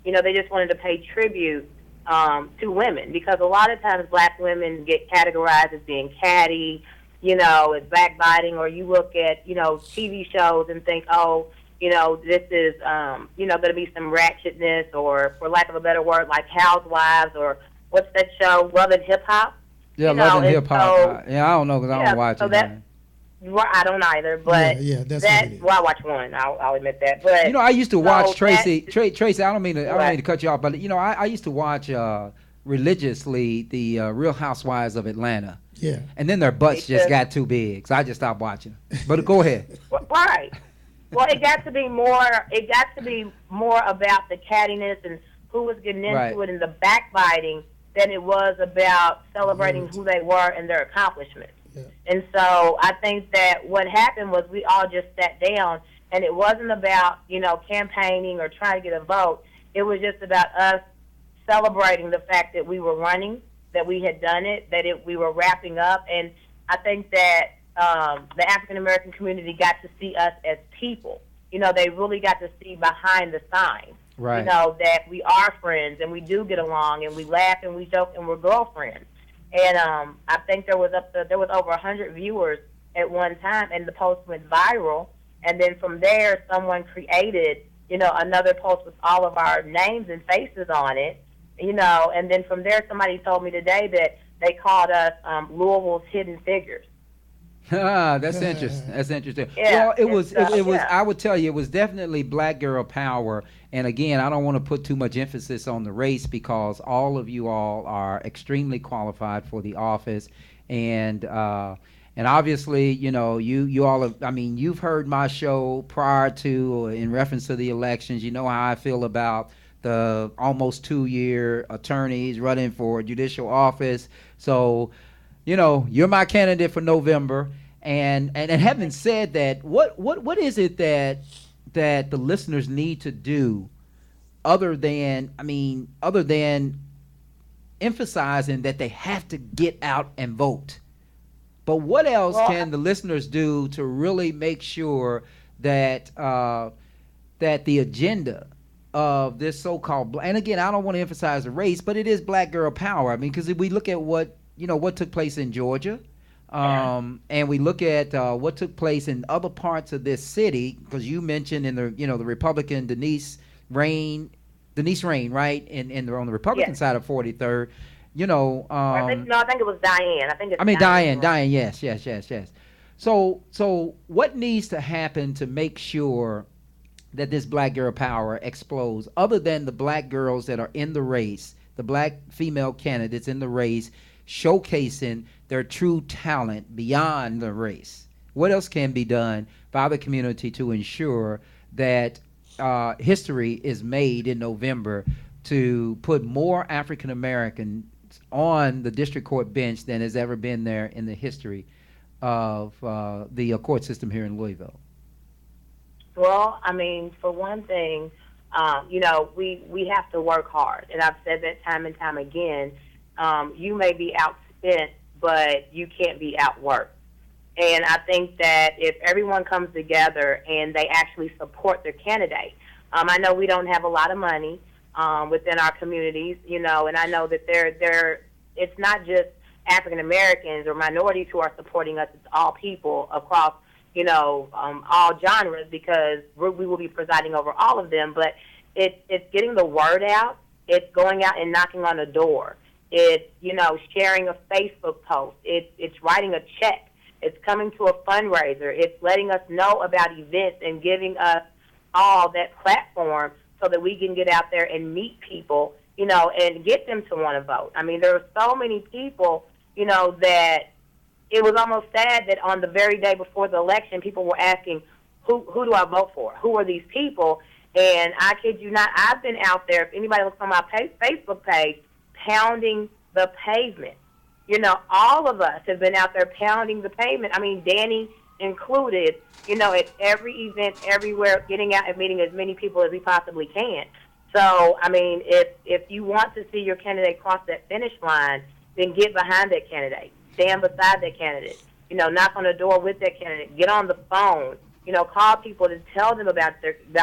They just wanted to pay tribute to women, because a lot of times black women get categorized as being catty, as backbiting, or you look at, TV shows and think, oh, this is, going to be some ratchetness, or, for lack of a better word, like Housewives, or what's that show, Love and Hip Hop? Yeah, Love and Hip Hop. I don't know, because I don't watch it. Well, I don't either, but I watch one. I'll admit that. But I used to watch Tracy. Tracy, I don't mean to cut you off, but I used to watch religiously the Real Housewives of Atlanta. Yeah. And then their butts just got too big, so I just stopped watching. But go ahead. Right. Well, it got to be more. It got to be more about the cattiness and who was getting into it and the backbiting than it was about celebrating who they were and their accomplishments. Yeah. And so I think that what happened was we all just sat down, and it wasn't about, campaigning or trying to get a vote. It was just about us celebrating the fact that we were running, that we had done it, we were wrapping up. And I think that, the African American community got to see us as people. They really got to see behind the signs. Right. That we are friends and we do get along and we laugh and we joke and we're girlfriends. And I think there was over 100 viewers at one time, and the post went viral. And then from there, someone created, another post with all of our names and faces on it, And then from there, somebody told me today that they called us Louisville's Hidden Figures. That's interesting. That's interesting. Yeah, well, it was. yeah. I would tell you, it was definitely Black Girl Power. And again, I don't want to put too much emphasis on the race because all of you all are extremely qualified for the office, and obviously, you all have. I mean, you've heard my show prior to, in reference to the elections. You know how I feel about the almost 2-year attorneys running for judicial office. So, you're my candidate for November. And having said that, what is it that the listeners need to do other than emphasizing that they have to get out and vote? But what else can the listeners do to really make sure that that the agenda of this so-called, and again, I don't want to emphasize the race, but it is Black Girl Power. I mean, because if we look at what took place in Georgia, and we look at what took place in other parts of this city, because you mentioned in the the Republican Denise Rain, right, and on the Republican side of 43rd, I think it was Diane. Diane. Yes. So what needs to happen to make sure that this Black Girl Power explodes, other than the black girls that are in the race, the black female candidates in the race, showcasing their true talent beyond the race? What else can be done by the community to ensure that history is made in November to put more African Americans on the district court bench than has ever been there in the history of the court system here in Louisville? Well, I mean, for one thing, we have to work hard, and I've said that time and time again. You may be outspent, but you can't be outworked. And I think that if everyone comes together and they actually support their candidate, I know we don't have a lot of money within our communities, and I know that it's not just African Americans or minorities who are supporting us; it's all people across, all genres, because we will be presiding over all of them. But it's getting the word out. It's going out and knocking on a door. It's, sharing a Facebook post. It's writing a check. It's coming to a fundraiser. It's letting us know about events and giving us all that platform so that we can get out there and meet people, and get them to want to vote. I mean, there are so many people, that it was almost sad that on the very day before the election, people were asking, who do I vote for? Who are these people? And I kid you not, I've been out there, if anybody looks on my Facebook page, pounding the pavement. All of us have been out there pounding the pavement. I mean, Danny included, at every event, everywhere, getting out and meeting as many people as we possibly can. So, I mean, if you want to see your candidate cross that finish line, then get behind that candidate. Stand beside that candidate. Knock on the door with that candidate. Get on the phone. Call people to tell them about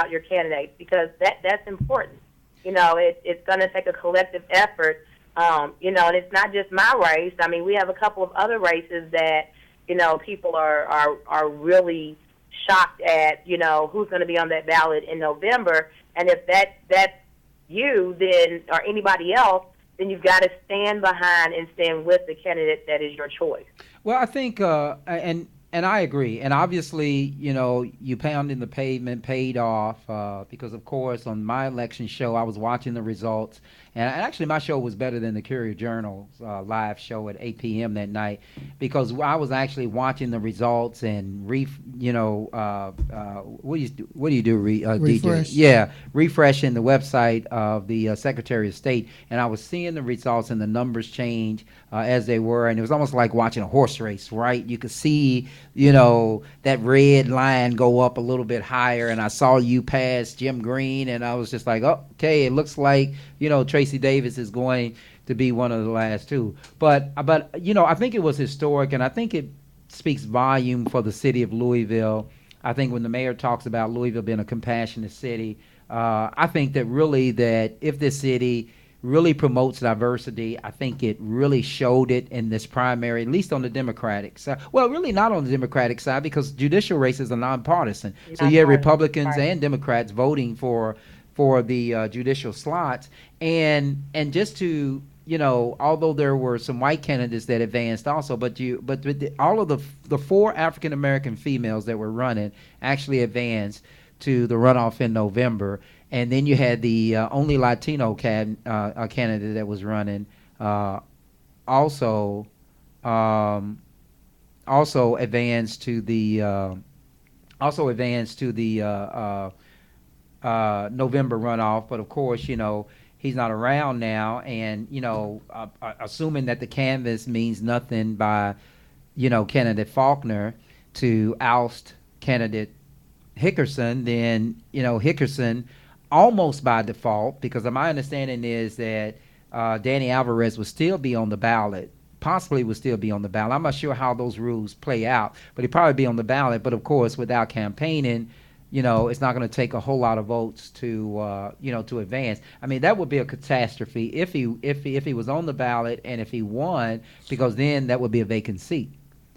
your candidate, because that's important. It's going to take a collective effort. And it's not just my race. I mean, we have a couple of other races that, people are really shocked at, who's going to be on that ballot in November. And if that's you, then, or anybody else, then you've got to stand behind and stand with the candidate that is your choice. Well, I think, and I agree. And obviously, you pounding the pavement paid off because, of course, on my election show, I was watching the results. And actually, my show was better than the Courier Journal's live show at 8 p.m. that night, because I was actually watching the results and what do you do, Refresh. DJ? Yeah, refreshing the website of the Secretary of State, and I was seeing the results and the numbers change as they were, and it was almost like watching a horse race, right? You could see, that red line go up a little bit higher, and I saw you pass Jim Green, and I was just like, oh, okay, it looks like, Tracy Davis is going to be one of the last two. But I think it was historic, and I think speaks volume for the city of Louisville. I think when the mayor talks about Louisville being a compassionate city, I think that really that if this city really promotes diversity, I think it really showed it in this primary, at least on the Democratic side. Well, really not on the Democratic side because judicial races are nonpartisan. So you have Republicans and Democrats voting for the judicial slots, and just to although there were some white candidates that advanced also, all of the 4 African American females that were running actually advanced to the runoff in November. And then you had the only Latino candidate that was running also advanced to the November runoff. But of course, he's not around now, and assuming that the canvass means nothing by candidate Faulkner to oust candidate Hickerson, then Hickerson almost by default, because my understanding is that Danny Alvarez would still be on the ballot, possibly would still be on the ballot. I'm not sure how those rules play out, but he'd probably be on the ballot. But of course, without campaigning, it's not going to take a whole lot of votes to advance. I mean, that would be a catastrophe if he was on the ballot and if he won, because then that would be a vacant seat,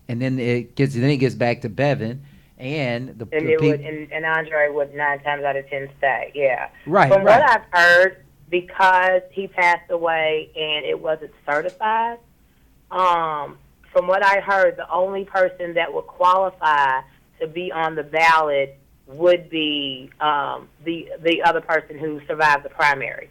and then it gets back to Bevin. And Andre would 9 times out of 10 stay. Yeah. Right. From what I've heard, because he passed away and it wasn't certified, from what I heard, the only person that would qualify to be on the ballot would be the other person who survived the primary.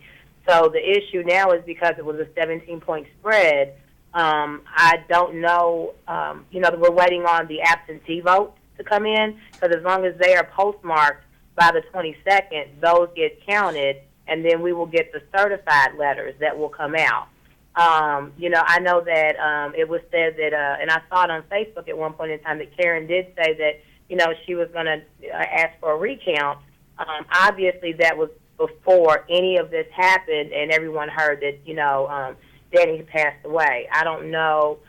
So the issue now is because it was a 17-point spread. I don't know. We're waiting on the absentee vote to come in, because as long as they are postmarked by the 22nd, those get counted, and then we will get the certified letters that will come out. I know that it was said that, and I saw it on Facebook at one point in time, that Karen did say that, she was going to ask for a recount. Obviously, that was before any of this happened, and everyone heard that, Danny had passed away. I don't know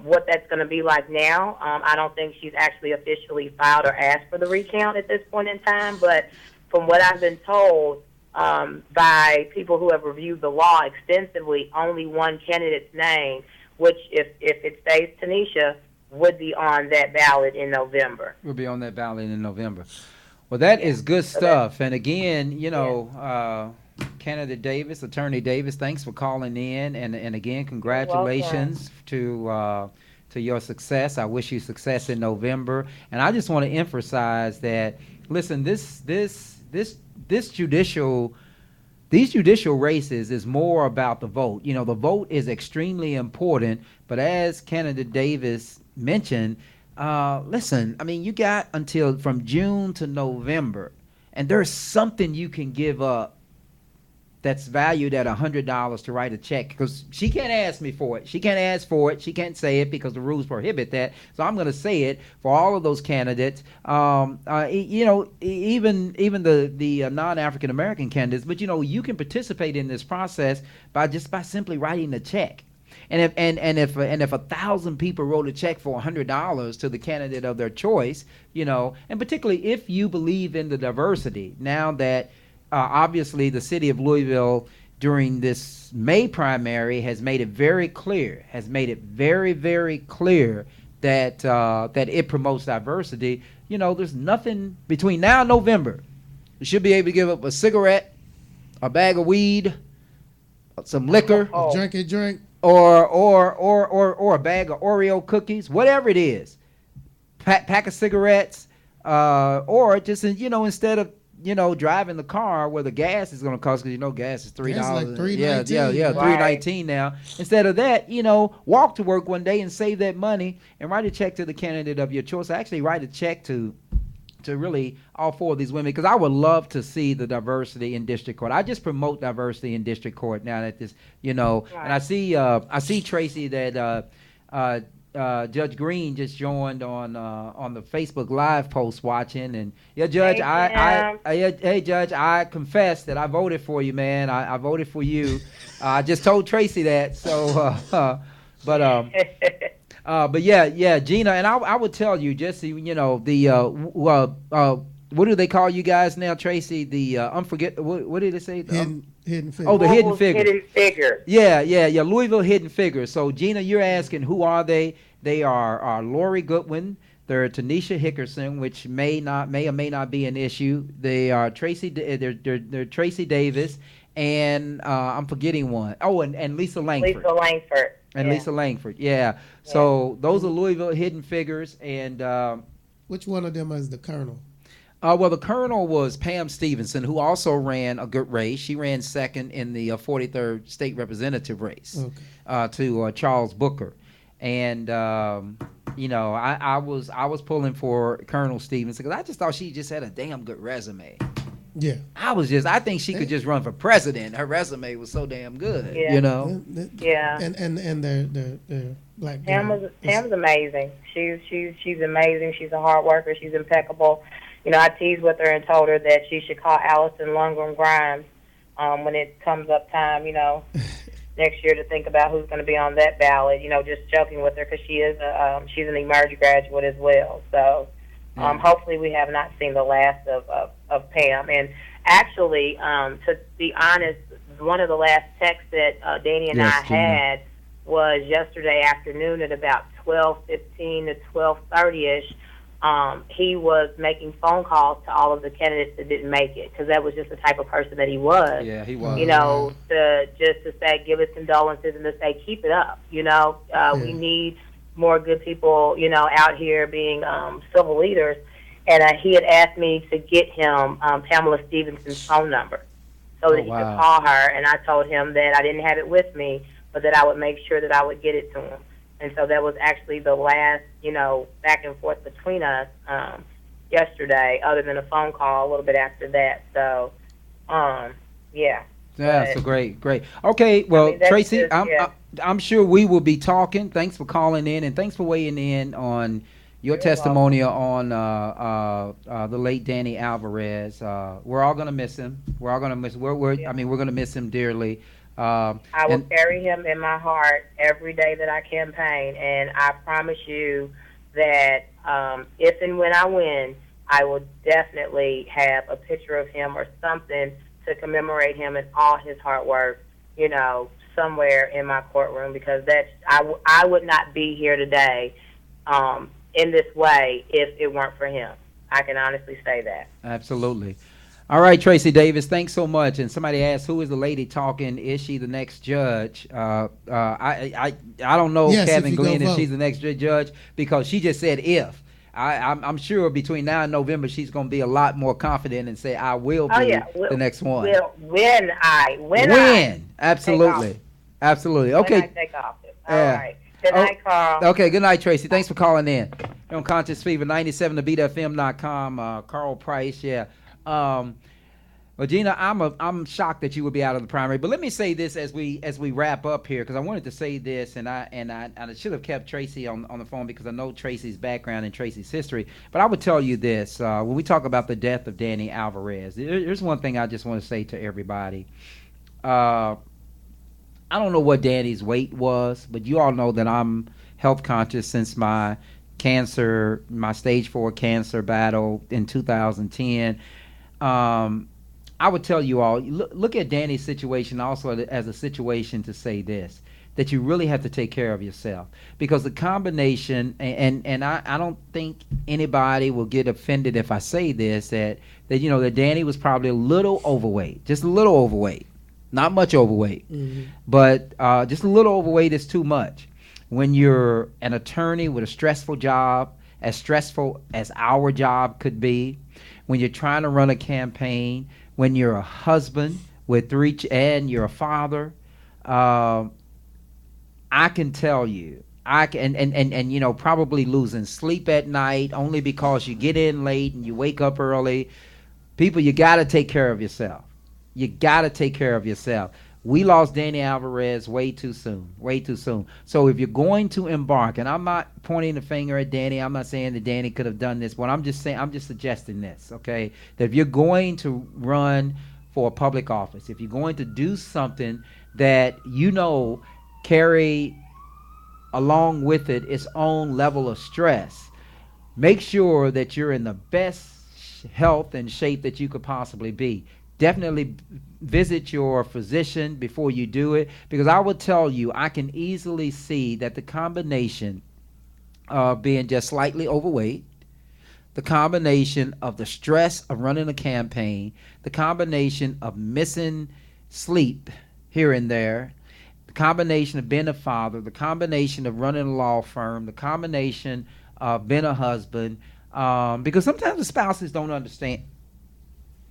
what that's going to be like now. I don't think she's actually officially filed or asked for the recount at this point in time, but from what I've been told by people who have reviewed the law extensively, only one candidate's name, which if it stays Tanisha, would be on that ballot in November. We'll be on that ballot in November. Well, that is good stuff. And again, candidate Davis, Attorney Davis, thanks for calling in, and again, congratulations to your success. I wish you success in November, and I just want to emphasize that. Listen, these judicial races is more about the vote. The vote is extremely important, but as candidate Davis mentioned, listen, I mean, you got until from June to November, and there's something you can give up that's valued at $100 to write a check, because she can't ask me for it. She can't ask for it. She can't say it because the rules prohibit that. So I'm going to say it for all of those candidates. Even the non-African American candidates. But you can participate in this process by simply writing a check. And if 1,000 people wrote a check for $100 to the candidate of their choice, and particularly if you believe in the diversity, now that obviously the city of Louisville during this May primary has made it very clear, very, very clear that it promotes diversity. There's nothing between now and November. You should be able to give up a cigarette, a bag of weed, some liquor, drink, or a bag of Oreo cookies, whatever it is, pack of cigarettes, or just instead of driving the car where the gas is going to cost, because gas is $3. Like $3.19. Yeah, $3.19 now. Instead of that, walk to work one day and save that money and write a check to the candidate of your choice. Actually, write a check to really all 4 of these women, because I would love to see the diversity in district court. I just promote diversity in district court now that this, and I see Tracy that Judge Green just joined on the Facebook Live post watching, and Judge, hey Judge, I confess that I voted for you, man. I voted for you. I just told Tracy that. So, But yeah, Gina, and I would tell you, Jesse, what do they call you guys now, Tracy? The what did they say? Hidden figure. Oh, the hidden figure. Hidden figure. Yeah. Louisville Hidden Figures. So Gina, you're asking who are they? They are Lori Goodwin. They're Tanisha Hickerson, which may or may not be an issue. They are Tracy. They're Tracy Davis, and I'm forgetting one. Oh, and Lisa Langford. Lisa Langford. Yeah. So those are Louisville Hidden Figures, and which one of them is the Colonel? Well, the Colonel was Pam Stevenson, who also ran a good race. She ran second in the 43rd state representative race to Charles Booker, and I was pulling for Colonel Stevenson because I just thought she just had a damn good resume. Yeah, I think she could just run for president. Her resume was so damn good. Yeah. Yeah, and their black girl. Pam's amazing. She's amazing. She's a hard worker. She's impeccable. I teased with her and told her that she should call Allison Lundgren Grimes when it comes up time, next year to think about who's going to be on that ballot. Just joking with her because she's an Emerge graduate as well. So hopefully we have not seen the last of Pam. And actually, to be honest, one of the last texts that Danny and I had was yesterday afternoon at about 12:15 to 12:30ish. He was making phone calls to all of the candidates that didn't make it because that was just the type of person that he was. Yeah, he was. To say, give his condolences and to say, keep it up. We need more good people, out here being civil leaders. And he had asked me to get him Pamela Stevenson's phone number so that he could call her. And I told him that I didn't have it with me, but that I would make sure that I would get it to him. And so that was actually the last, back and forth between us yesterday, other than a phone call a little bit after that. So, yeah. Yeah, so great. Okay, well, Tracy, I'm sure we will be talking. Thanks for calling in, and thanks for weighing in on your testimonial on the late Danny Alvarez. We're all gonna miss him. We're going to miss him dearly. I will carry him in my heart every day that I campaign, and I promise you that if and when I win, I will definitely have a picture of him or something to commemorate him and all his hard work, somewhere in my courtroom, because I would not be here today in this way if it weren't for him. I can honestly say that. Absolutely. All right, Tracy Davis, thanks so much. And somebody asked, who is the lady talking? Is she the next judge? I don't know, Kevin Glenn, if she's the next judge, because she just said if. I'm sure between now and November, she's going to be a lot more confident and say, I will be the next one. When absolutely. Absolutely. Okay. When I take office. All right. Good night, Carl. Okay, good night, Tracy. Thanks for calling in. You're on Conscious Fever, 97 to beatfm.com. Karl Price, Well, Gina, I'm shocked that you would be out of the primary. But let me say this as we wrap up here, because I wanted to say this, and I should have kept Tracy on the phone because I know Tracy's background and Tracy's history. But I would tell you this: when we talk about the death of Danny Alvarez, there's one thing I just want to say to everybody. I don't know what Danny's weight was, but you all know that I'm health conscious since my stage 4 cancer battle in 2010. I would tell you all, look at Danny's situation also as a situation to say this, that you really have to take care of yourself, because the combination, and I don't think anybody will get offended if I say this, that Danny was probably a little overweight, just a little overweight, not much overweight, but just a little overweight is too much. When you're an attorney with a stressful job, as stressful as our job could be, when you're trying to run a campaign, when you're a husband with 3 and you're a father, I can tell you, probably losing sleep at night only because you get in late and you wake up early. People, you got to take care of yourself. You got to take care of yourself. We lost Danny Alvarez way too soon. So if you're going to embark, and I'm not pointing the finger at Danny, I'm not saying that Danny could have done this, but I'm just suggesting this, okay? That if you're going to run for a public office, if you're going to do something that carry along with it its own level of stress. Make sure that you're in the best health and shape that you could possibly be. Definitely visit your physician before you do it, because I will tell you, I can easily see that the combination of being just slightly overweight, the combination of the stress of running a campaign, the combination of missing sleep here and there, the combination of being a father, the combination of running a law firm, the combination of being a husband, because sometimes the spouses don't understand.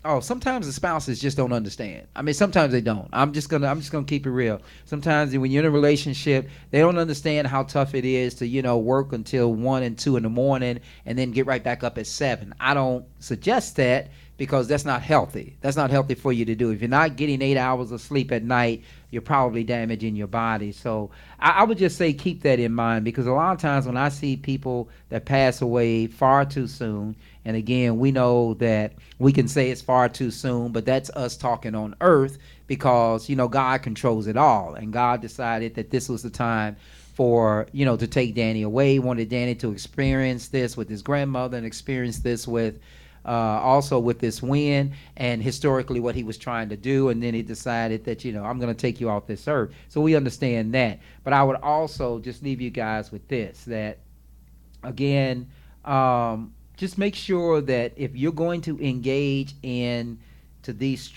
Oh, sometimes the spouses just don't understand. I mean, sometimes they don't. I'm just gonna keep it real. Sometimes when you're in a relationship, they don't understand how tough it is to, work until 1 and 2 in the morning and then get right back up at 7. I don't suggest that, because that's not healthy. That's not healthy for you to do. If you're not getting 8 hours of sleep at night, you're probably damaging your body. So I would just say keep that in mind, because a lot of times when I see people that pass away far too soon, and again, we know that we can say it's far too soon, but that's us talking on earth, because, God controls it all. And God decided that this was the time for, to take Danny away. He wanted Danny to experience this with his grandmother and experience this with also with this win, and historically what he was trying to do. And then he decided that, I'm going to take you off this earth. So we understand that. But I would also just leave you guys with this, that again, just make sure that if you're going to engage into these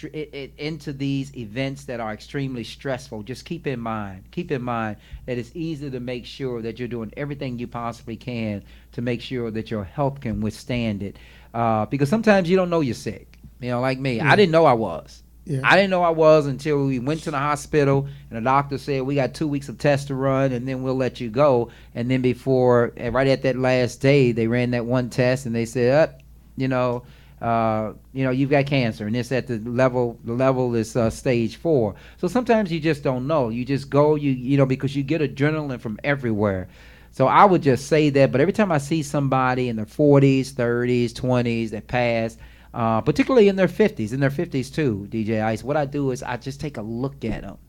events that are extremely stressful, just keep in mind that it's easy to make sure that you're doing everything you possibly can to make sure that your health can withstand it. Because sometimes you don't know you're sick. Like me, I didn't know I was. Yeah. I didn't know I was until we went to the hospital and the doctor said, we got 2 weeks of tests to run and then we'll let you go. And then right at that last day, they ran that one test and they said, you've got cancer, and it's at the level is stage 4. So sometimes you just don't know. You just go, because you get adrenaline from everywhere. So I would just say that. But every time I see somebody in their 40s, 30s, 20s that pass, particularly in their 50s too, DJ Ice, what I do is I just take a look at them.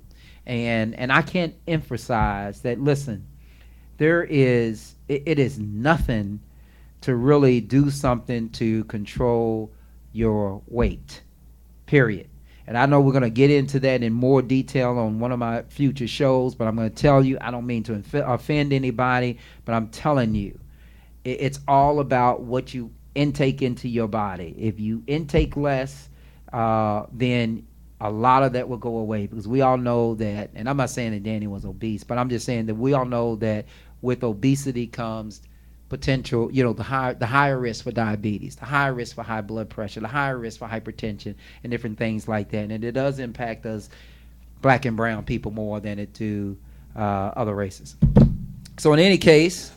And I can't emphasize that, listen, it is nothing to really do something to control your weight, period. And I know we're going to get into that in more detail on one of my future shows, but I'm going to tell you, I don't mean to offend anybody, but I'm telling you, it's all about what you intake into your body. If you intake less, then a lot of that will go away, because we all know that, and I'm not saying that Danny was obese, but I'm just saying that we all know that with obesity comes potential, the higher risk for diabetes, the higher risk for high blood pressure, the higher risk for hypertension, and different things like that. And it does impact us black and brown people more than it do other races. So in any case,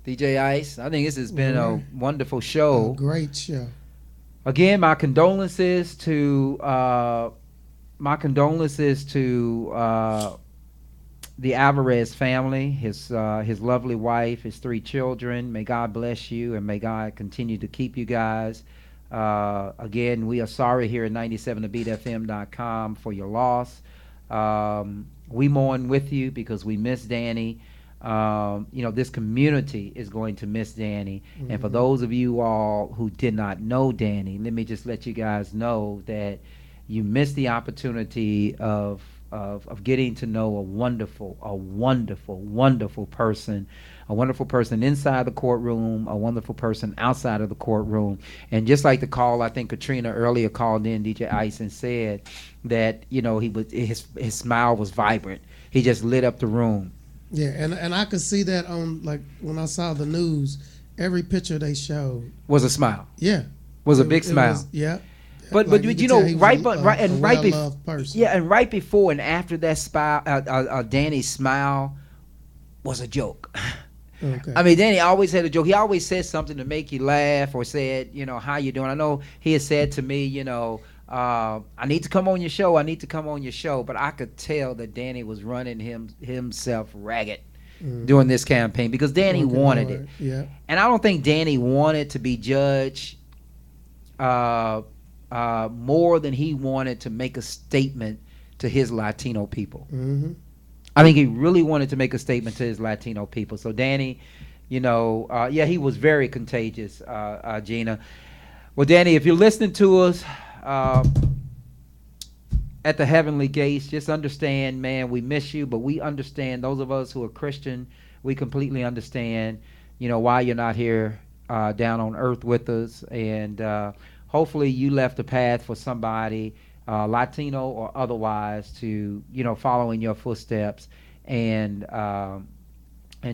DJ Ice, I think this has been a wonderful show. A great show. Again, my condolences to the Alvarez family, his lovely wife, his 3 children. May God bless you, and may God continue to keep you guys. Again, we are sorry here at 97thebeatfm.com for your loss. We mourn with you because we miss Danny. This community is going to miss Danny. Mm-hmm. And for those of you all who did not know Danny, let me just let you guys know that you missed the opportunity of getting to know a wonderful person, a wonderful person inside the courtroom, a wonderful person outside of the courtroom. And just like the call, I think Katrina earlier called in, DJ Ice, and said that, his smile was vibrant. He just lit up the room. Yeah, and I could see that on, like, when I saw the news, every picture they showed was a smile. Yeah. Was a big smile. Yeah. But right before and after that smile, Danny's smile was a joke. Okay. I mean, Danny always had a joke. He always said something to make you laugh, or said, how you doing? I know he has said to me, I need to come on your show. But I could tell that Danny was running himself ragged during this campaign, because Danny wanted it. Yeah. And I don't think Danny wanted to be judged more than he wanted to make a statement to his Latino people. Mm-hmm. I think he really wanted to make a statement to his Latino people. So Danny, he was very contagious, Gina. Well, Danny, if you're listening to us at the heavenly gates, just understand, man, we miss you, but we understand. Those of us who are Christian, we completely understand, why you're not here down on earth with us. And hopefully you left a path for somebody, Latino or otherwise, to follow in your footsteps and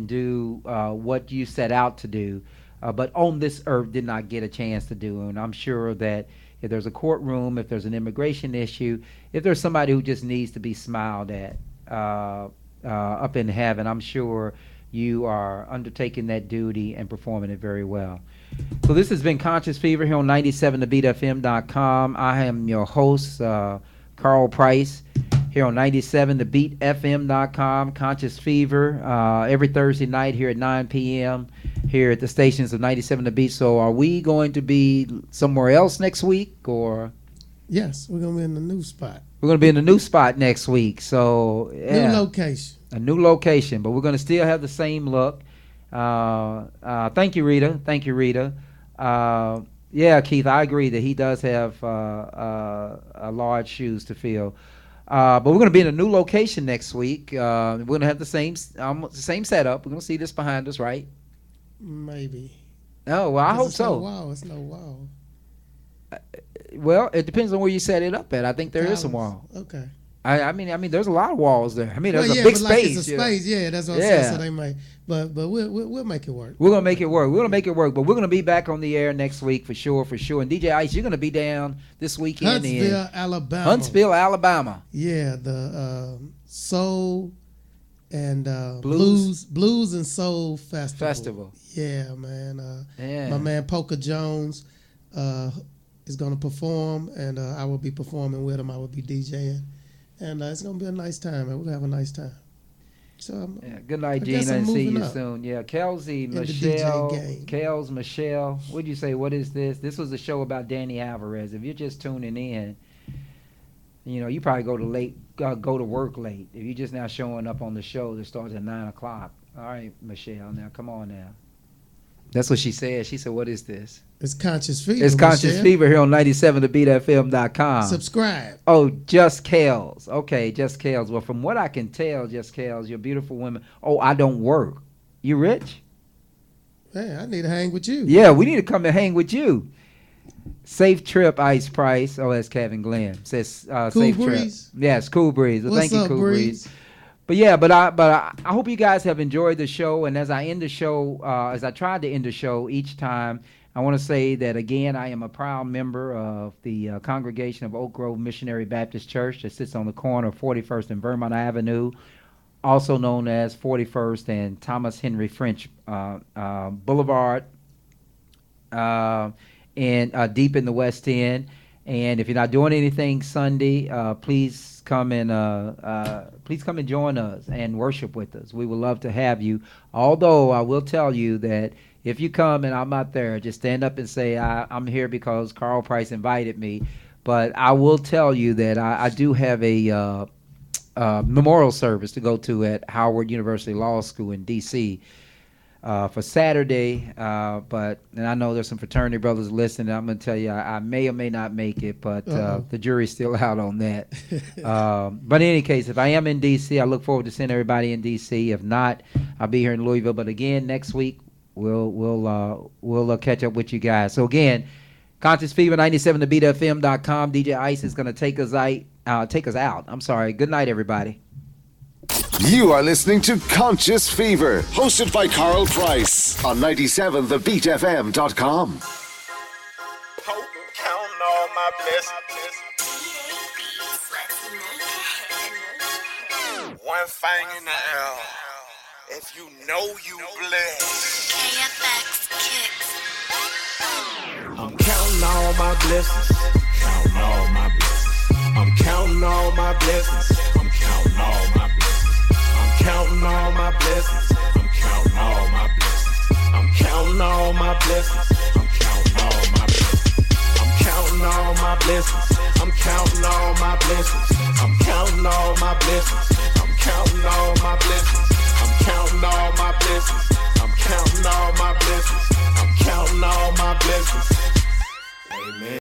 do what you set out to do, but on this earth did not get a chance to do. And I'm sure that if there's a courtroom, if there's an immigration issue, if there's somebody who just needs to be smiled at up in heaven, I'm sure you are undertaking that duty and performing it very well. So this has been Conscious Fever here on 97thebeatfm.com. I am your host, Karl Price, here on 97thebeatfm.com. Conscious Fever every Thursday night here at 9 p.m. here at the stations of 97 The Beat. So are we going to be somewhere else next week, or? Yes, we're going to be in the new spot. We're going to be in the new spot next week. So yeah, new location. A new location, but we're going to still have the same look. Thank you, Rita. Yeah, Keith, I agree that he does have large shoes to fill. But we're going to be in a new location next week. We're going to have the same setup. We're going to see this behind us, right? Maybe. Oh, well, I hope so. It's no wall. Well, it depends on where you set it up at. I think there is a wall. Okay. I mean, there's a lot of walls there. I mean, there's a big space. It's a space. Yeah, that's what I'm saying. So they might, but we'll make it work. We're gonna make it work. But we're gonna be back on the air next week for sure. And DJ Ice, you're gonna be down this weekend in Huntsville, Alabama. Yeah, the soul and blues and soul festival. Yeah, man. My man Polka Jones is gonna perform, and I will be performing with him. I will be DJing. And it's going to be a nice time. We'll have a nice time. So good night, Gina, and see you soon. Yeah, Kelsey, Michelle, Kels, Michelle. What'd you say? What is this? This was a show about Danny Alvarez. If you're just tuning in, you probably go to work late. If you're just now showing up on the show that starts at 9 o'clock. All right, Michelle, now come on now. That's what she said. She said, what is this? It's Conscious Fever. It's Conscious Fever here on 97thebeatfm.com. Subscribe. Oh, Just Kels. Okay, Just Kels. Well, from what I can tell, Just Kels, you're beautiful women. Oh, I don't work. You rich? Hey, I need to hang with you. Yeah, we need to come and hang with you. Safe trip, Ice Price. Oh, that's Kevin Glenn. Says Cool safe Breeze. Trip. Yes, Cool Breeze. Well, What's thank up, you, Cool Breeze? But yeah, but I hope you guys have enjoyed the show. And as I end the show, as I tried to end the show each time, I want to say that again, I am a proud member of the congregation of Oak Grove Missionary Baptist Church that sits on the corner of 41st and Vermont Avenue, also known as 41st and Thomas Henry French Boulevard, and deep in the West End. And if you're not doing anything Sunday, please come and join us and worship with us. We would love to have you. Although I will tell you that if you come and I'm not there, just stand up and say, I'm here because Karl Price invited me. But I will tell you that I do have a memorial service to go to at Howard University Law School in D.C. For Saturday, and I know there's some fraternity brothers listening. I'm going to tell you, I may or may not make it, but the jury's still out on that. But in any case, if I am in D.C., I look forward to seeing everybody in D.C. If not, I'll be here in Louisville. But again, next week, we'll catch up with you guys. So again, Conscious Fever, 97thebeatfm.com. DJ Ice is going to take us out. I'm sorry. Good night, everybody. You are listening to Conscious Fever, hosted by Karl Price on 97thebeatfm.com. Count all my blessings. One thing in the air. If you know you blessed. KFX Kicks. I'm counting all my blessings. Counting all my blessings. I'm counting all my blessings. I'm counting all my blessings. I'm counting all my blessings. I'm counting all my blessings. I'm counting all my blessings. I'm counting all my blessings. I'm counting all my blessings. I'm counting all my blessings. I'm counting all my blessings. I'm counting all my blessings. I'm counting all my blessings. I'm counting all my blessings. I'm counting all my blessings. Amen.